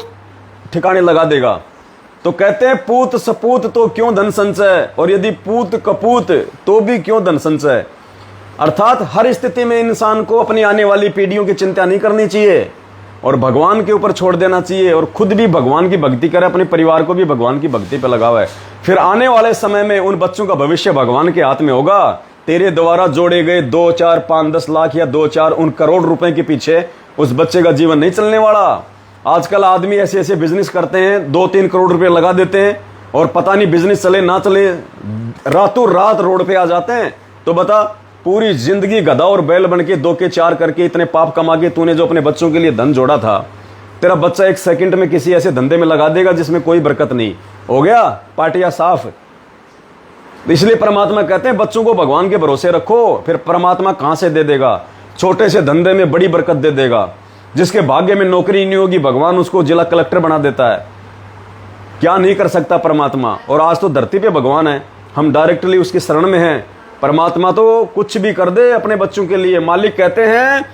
ठिकाने लगा देगा। तो कहते हैं पूत सपूत तो क्यों धन संचय, और यदि पूत कपूत तो भी क्यों धन संचय। अर्थात हर स्थिति में इंसान को अपनी आने वाली पीढ़ियों की चिंता नहीं करनी चाहिए और भगवान के ऊपर छोड़ देना चाहिए, और खुद भी भगवान की भक्ति करे, अपने परिवार को भी भगवान की भक्ति पे लगावे। फिर आने वाले समय में उन बच्चों का भविष्य भगवान के हाथ में होगा। तेरे द्वारा जोड़े गए 2, 4, 5, 10 लाख या 2, 4 उन करोड़ रुपए के पीछे उस बच्चे का जीवन नहीं चलने वाला। आजकल आदमी ऐसे ऐसे बिजनेस करते हैं, 2-3 करोड़ रुपए लगा देते हैं और पता नहीं बिजनेस चले ना चले, रातों रात रोड पे आ जाते हैं। तो बता, पूरी जिंदगी गधा और बैल बन के 2 के 4 करके इतने पाप कमा के तूने जो अपने बच्चों के लिए धन जोड़ा था, तेरा बच्चा 1 सेकंड में किसी ऐसे धंधे में लगा देगा जिसमें कोई बरकत नहीं। हो गया पाटिया साफ। इसलिए परमात्मा कहते हैं बच्चों को भगवान के भरोसे रखो, फिर परमात्मा कहां से दे देगा। छोटे से धंधे में बड़ी बरकत दे देगा। जिसके भाग्य में नौकरी नहीं होगी भगवान उसको जिला कलेक्टर बना देता है। क्या नहीं कर सकता परमात्मा। और आज तो धरती पे भगवान है, हम डायरेक्टली उसकी शरण में हैं। परमात्मा तो कुछ भी कर दे अपने बच्चों के लिए। मालिक कहते हैं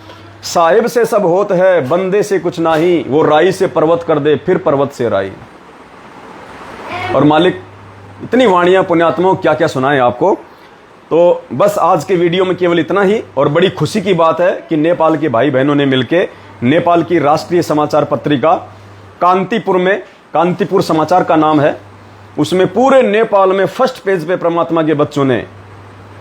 साहिब से सब होत है, बंदे से कुछ नहीं, वो राई से पर्वत कर दे, फिर पर्वत से राई। और मालिक इतनी वाणियां पुण्यात्माओं क्या क्या सुनाएं आपको। तो बस आज के वीडियो में केवल इतना ही। और बड़ी खुशी की बात है कि नेपाल के भाई बहनों ने मिलकर नेपाल की राष्ट्रीय समाचार पत्रिका कांतिपुर में, कांतिपुर समाचार का नाम है, उसमें पूरे नेपाल में फर्स्ट पेज पे परमात्मा के बच्चों ने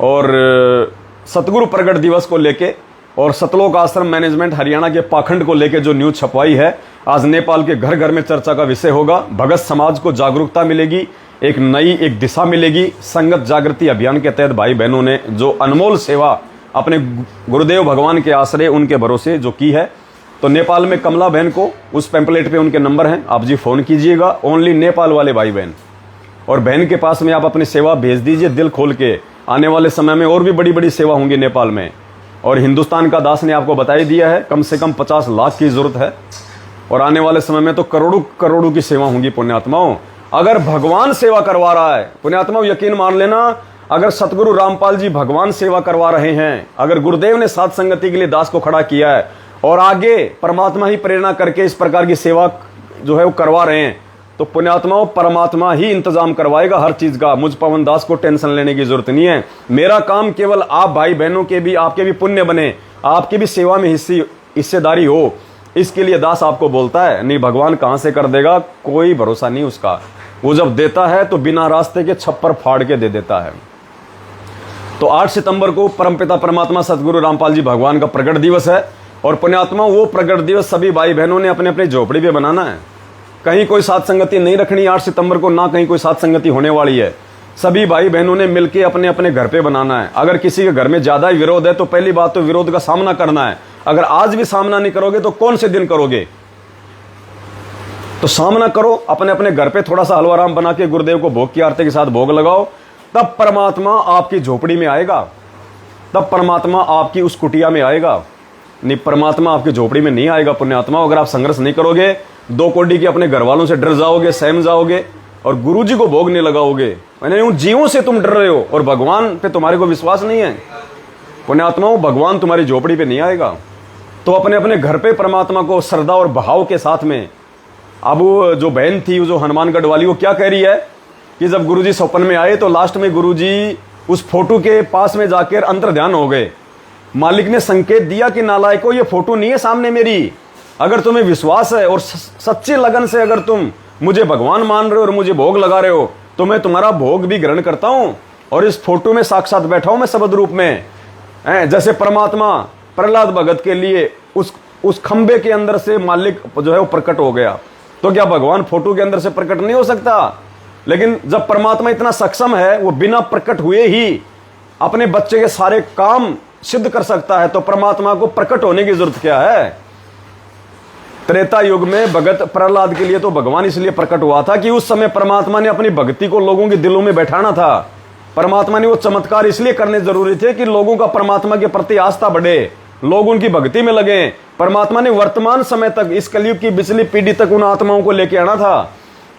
और सतगुरु प्रगट दिवस को लेके और सतलोक आश्रम मैनेजमेंट हरियाणा के पाखंड को लेके जो न्यूज छपवाई है, आज नेपाल के घर घर में चर्चा का विषय होगा। भगत समाज को जागरूकता मिलेगी, एक नई एक दिशा मिलेगी। संगत जागृति अभियान के तहत भाई बहनों ने जो अनमोल सेवा अपने गुरुदेव भगवान के आश्रय उनके भरोसे जो की है, तो नेपाल में कमला बहन को उस पैम्पलेट पे उनके नंबर हैं, आप जी फोन कीजिएगा। ओनली नेपाल वाले भाई बहन और बहन के पास में आप अपनी सेवा भेज दीजिए दिल खोल के। आने वाले समय में और भी बड़ी बड़ी सेवा होंगी नेपाल में। और हिंदुस्तान का दास ने आपको बता ही दिया है, कम से कम 50 लाख की जरूरत है और आने वाले समय में तो करोड़ों करोड़ों की सेवा होंगी। पुण्यात्माओं, अगर भगवान सेवा करवा रहा है, पुण्यात्माओं यकीन मान लेना, अगर सतगुरु रामपाल जी भगवान सेवा करवा रहे हैं, अगर गुरुदेव ने साथ संगति के लिए दास को खड़ा किया है और आगे परमात्मा ही प्रेरणा करके इस प्रकार की सेवा जो है वो करवा रहे हैं, तो पुण्यात्माओं परमात्मा ही इंतजाम करवाएगा हर चीज का। मुझ पवन दास को टेंशन लेने की जरूरत नहीं है। मेरा काम केवल आप भाई बहनों के भी, आपके भी पुण्य बने, आपकी भी सेवा में हिस्सेदारी हो, इसके लिए दास आपको बोलता है। नहीं भगवान कहां से कर देगा, कोई भरोसा नहीं उसका। वो जब देता है तो बिना रास्ते के छप्पर फाड़ के दे देता है। तो 8 सितंबर को परमपिता परमात्मा सतगुरु रामपाल जी भगवान का प्रकट दिवस है। और पुण्यात्मा वो प्रकट दिवस सभी भाई बहनों ने अपने अपने झोपड़ी पे बनाना है। कहीं कोई साथ संगति नहीं रखनी 8 सितंबर को, ना कहीं कोई साथ संगति होने वाली है। सभी भाई बहनों ने मिलकर अपने अपने घर पे बनाना है। अगर किसी के घर में ज्यादा ही विरोध है तो पहली बात तो विरोध का सामना करना है। अगर आज भी सामना नहीं करोगे तो कौन से दिन करोगे? तो सामना करो, अपने अपने घर पे थोड़ा सा हलवा राम बना के गुरुदेव को भोग की आरती के साथ भोग लगाओ, तब परमात्मा आपकी झोपड़ी में आएगा, तब परमात्मा आपकी उस कुटिया में आएगा। नहीं, परमात्मा आपकी झोपड़ी में नहीं आएगा पुण्यात्मा। अगर आप संघर्ष नहीं करोगे, 2 कोडी के अपने घर वालों से डर जाओगे, सहम जाओगे और गुरुजी को भोग नहीं लगाओगे, मैंने उन जीवों से तुम डर रहे हो और भगवान पे तुम्हारे को विश्वास नहीं है, पुण्यात्माओं भगवान तुम्हारी झोपड़ी पे नहीं आएगा। तो अपने अपने घर पे परमात्मा को श्रद्धा और भाव के साथ में। अब वो जो बहन थी, जो हनुमानगढ़ वाली, वो क्या कह रही है कि जब गुरुजी सपन में आए तो लास्ट में गुरुजी उस फोटो के पास में जाकर अंतर ध्यान हो गए। मालिक ने संकेत दिया कि नालायको, ये फोटो नहीं है सामने मेरी। अगर तुम्हें विश्वास है और सच्ची लगन से अगर तुम मुझे भगवान मान रहे हो और मुझे भोग लगा रहे हो तो मैं तुम्हारा भोग भी ग्रहण करता हूं। और इस फोटो में साक्षात बैठा हूं मैं शब्द रूप में। जैसे परमात्मा प्रहलाद भगत के लिए उस खंबे के अंदर से मालिक जो है वो प्रकट हो गया, तो क्या भगवान फोटो के अंदर से प्रकट नहीं हो सकता? लेकिन जब परमात्मा इतना सक्षम है, वो बिना प्रकट हुए ही अपने बच्चे के सारे काम सिद्ध कर सकता है, तो परमात्मा को प्रकट होने की जरूरत क्या है? त्रेता युग में भगत प्रहलाद के लिए तो भगवान इसलिए प्रकट हुआ था कि उस समय परमात्मा ने अपनी भक्ति को लोगों के दिलों में बैठाना था। परमात्मा ने वो चमत्कार इसलिए करने जरूरी थे कि लोगों का परमात्मा के प्रति आस्था बढ़े, लोग उनकी भक्ति में लगे। परमात्मा ने वर्तमान समय तक, इस कलयुग की पिछली पीढ़ी तक उन आत्माओं को लेके आना था।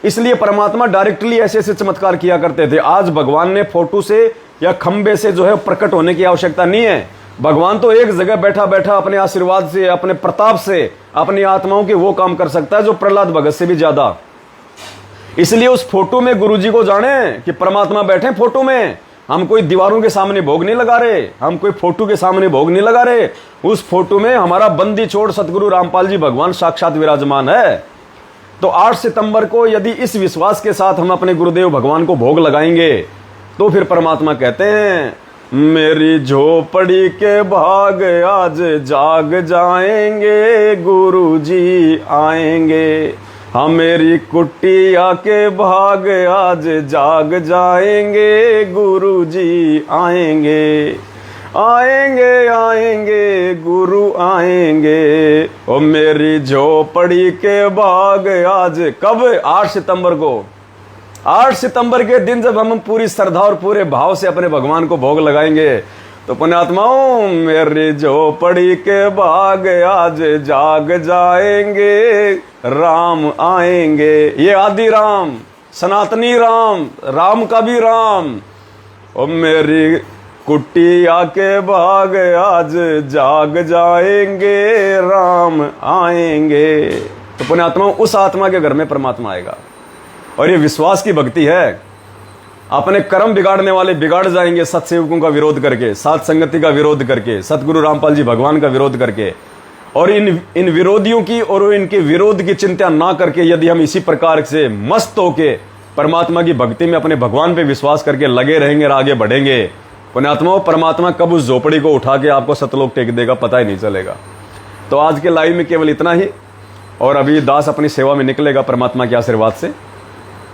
इसलिए परमात्मा डायरेक्टली ऐसे ऐसे चमत्कार किया करते थे। आज भगवान ने फोटो से या खंबे से जो है प्रकट होने की आवश्यकता नहीं है। भगवान तो एक जगह बैठा बैठा अपने आशीर्वाद से, अपने प्रताप से अपनी आत्माओं के वो काम कर सकता है जो प्रहलाद भगत से भी ज्यादा। इसलिए उस फोटो में गुरुजी को जाने कि परमात्मा बैठे फोटो में। हम कोई दीवारों के सामने भोग नहीं लगा रहे, हम कोई फोटो के सामने भोग नहीं लगा रहे। उस फोटो में हमारा बंदी छोड़ सतगुरु रामपाल जी भगवान साक्षात विराजमान है। तो 8 सितंबर को यदि इस विश्वास के साथ हम अपने गुरुदेव भगवान को भोग लगाएंगे तो फिर परमात्मा कहते हैं, मेरी झोपड़ी के भाग आज जाग जाएंगे, गुरुजी आएंगे। हाँ, मेरी कुटिया के भाग आज जाग जाएंगे, गुरुजी आएंगे। आएंगे आएंगे गुरु आएंगे, ओ मेरी झोपड़ी के भाग आज। कब? 8 सितंबर को। 8 सितंबर के दिन जब हम पूरी श्रद्धा और पूरे भाव से अपने भगवान को भोग लगाएंगे तो पुण्यात्माओं, मेरी झोपड़ी के भाग आज जाग जाएंगे, राम आएंगे। ये आदि राम, सनातनी राम, राम का भी राम। ओ मेरी कुटिया के भाग आज जाग जाएंगे, राम आएंगे। तो पुण्यात्मा, उस आत्मा के घर में परमात्मा आएगा। और ये विश्वास की भक्ति है। अपने कर्म बिगाड़ने वाले बिगाड़ जाएंगे सत्सेवकों का विरोध करके, साथ संगति का विरोध करके, सतगुरु रामपाल जी भगवान का विरोध करके। और इन विरोधियों की और इनके विरोध की चिंता ना करके यदि हम इसी प्रकार से मस्त होके परमात्मा की भक्ति में अपने भगवान पे विश्वास करके लगे रहेंगे और आगे बढ़ेंगे, पुण्यात्माओं, परमात्मा कब उस झोपड़ी को उठा के आपको सतलोक टेक देगा पता ही नहीं चलेगा। तो आज के लाइव में केवल इतना ही। और अभी दास अपनी सेवा में निकलेगा परमात्मा के आशीर्वाद से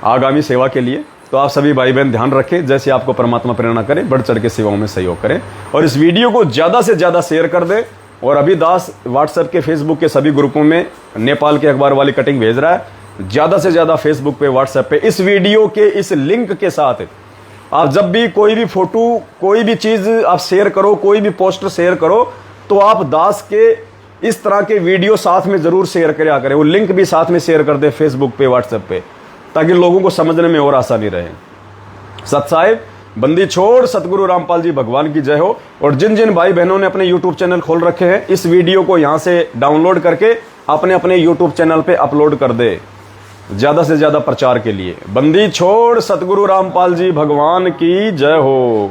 आगामी सेवा के लिए। तो आप सभी भाई बहन ध्यान रखें, जैसे आपको परमात्मा प्रेरणा करे बढ़ चढ़ के सेवाओं में सहयोग करें और इस वीडियो को ज़्यादा से ज़्यादा शेयर कर दें। और अभी दास व्हाट्सएप के, फेसबुक के सभी ग्रुपों में नेपाल के अखबार वाली कटिंग भेज रहा है। ज़्यादा से ज़्यादा फेसबुक पे, व्हाट्सएप पे इस वीडियो के इस लिंक के साथ आप जब भी कोई भी फोटो, कोई भी चीज़ आप शेयर करो, कोई भी पोस्टर शेयर करो, तो आप दास के इस तरह के वीडियो साथ में ज़रूर शेयर करें। वो लिंक भी साथ में शेयर कर दे फेसबुक पे, व्हाट्सएप पे, ताकि लोगों को समझने में और आसानी रहे। सत साहिब, बंदी छोड़ सतगुरु रामपाल जी भगवान की जय हो। और जिन जिन भाई बहनों ने अपने यूट्यूब चैनल खोल रखे हैं, इस वीडियो को यहाँ से डाउनलोड करके अपने अपने यूट्यूब चैनल पे अपलोड कर दे। ज्यादा से ज्यादा प्रचार के लिए। बंदी छोड़ सतगुरु रामपाल जी भगवान की जय हो।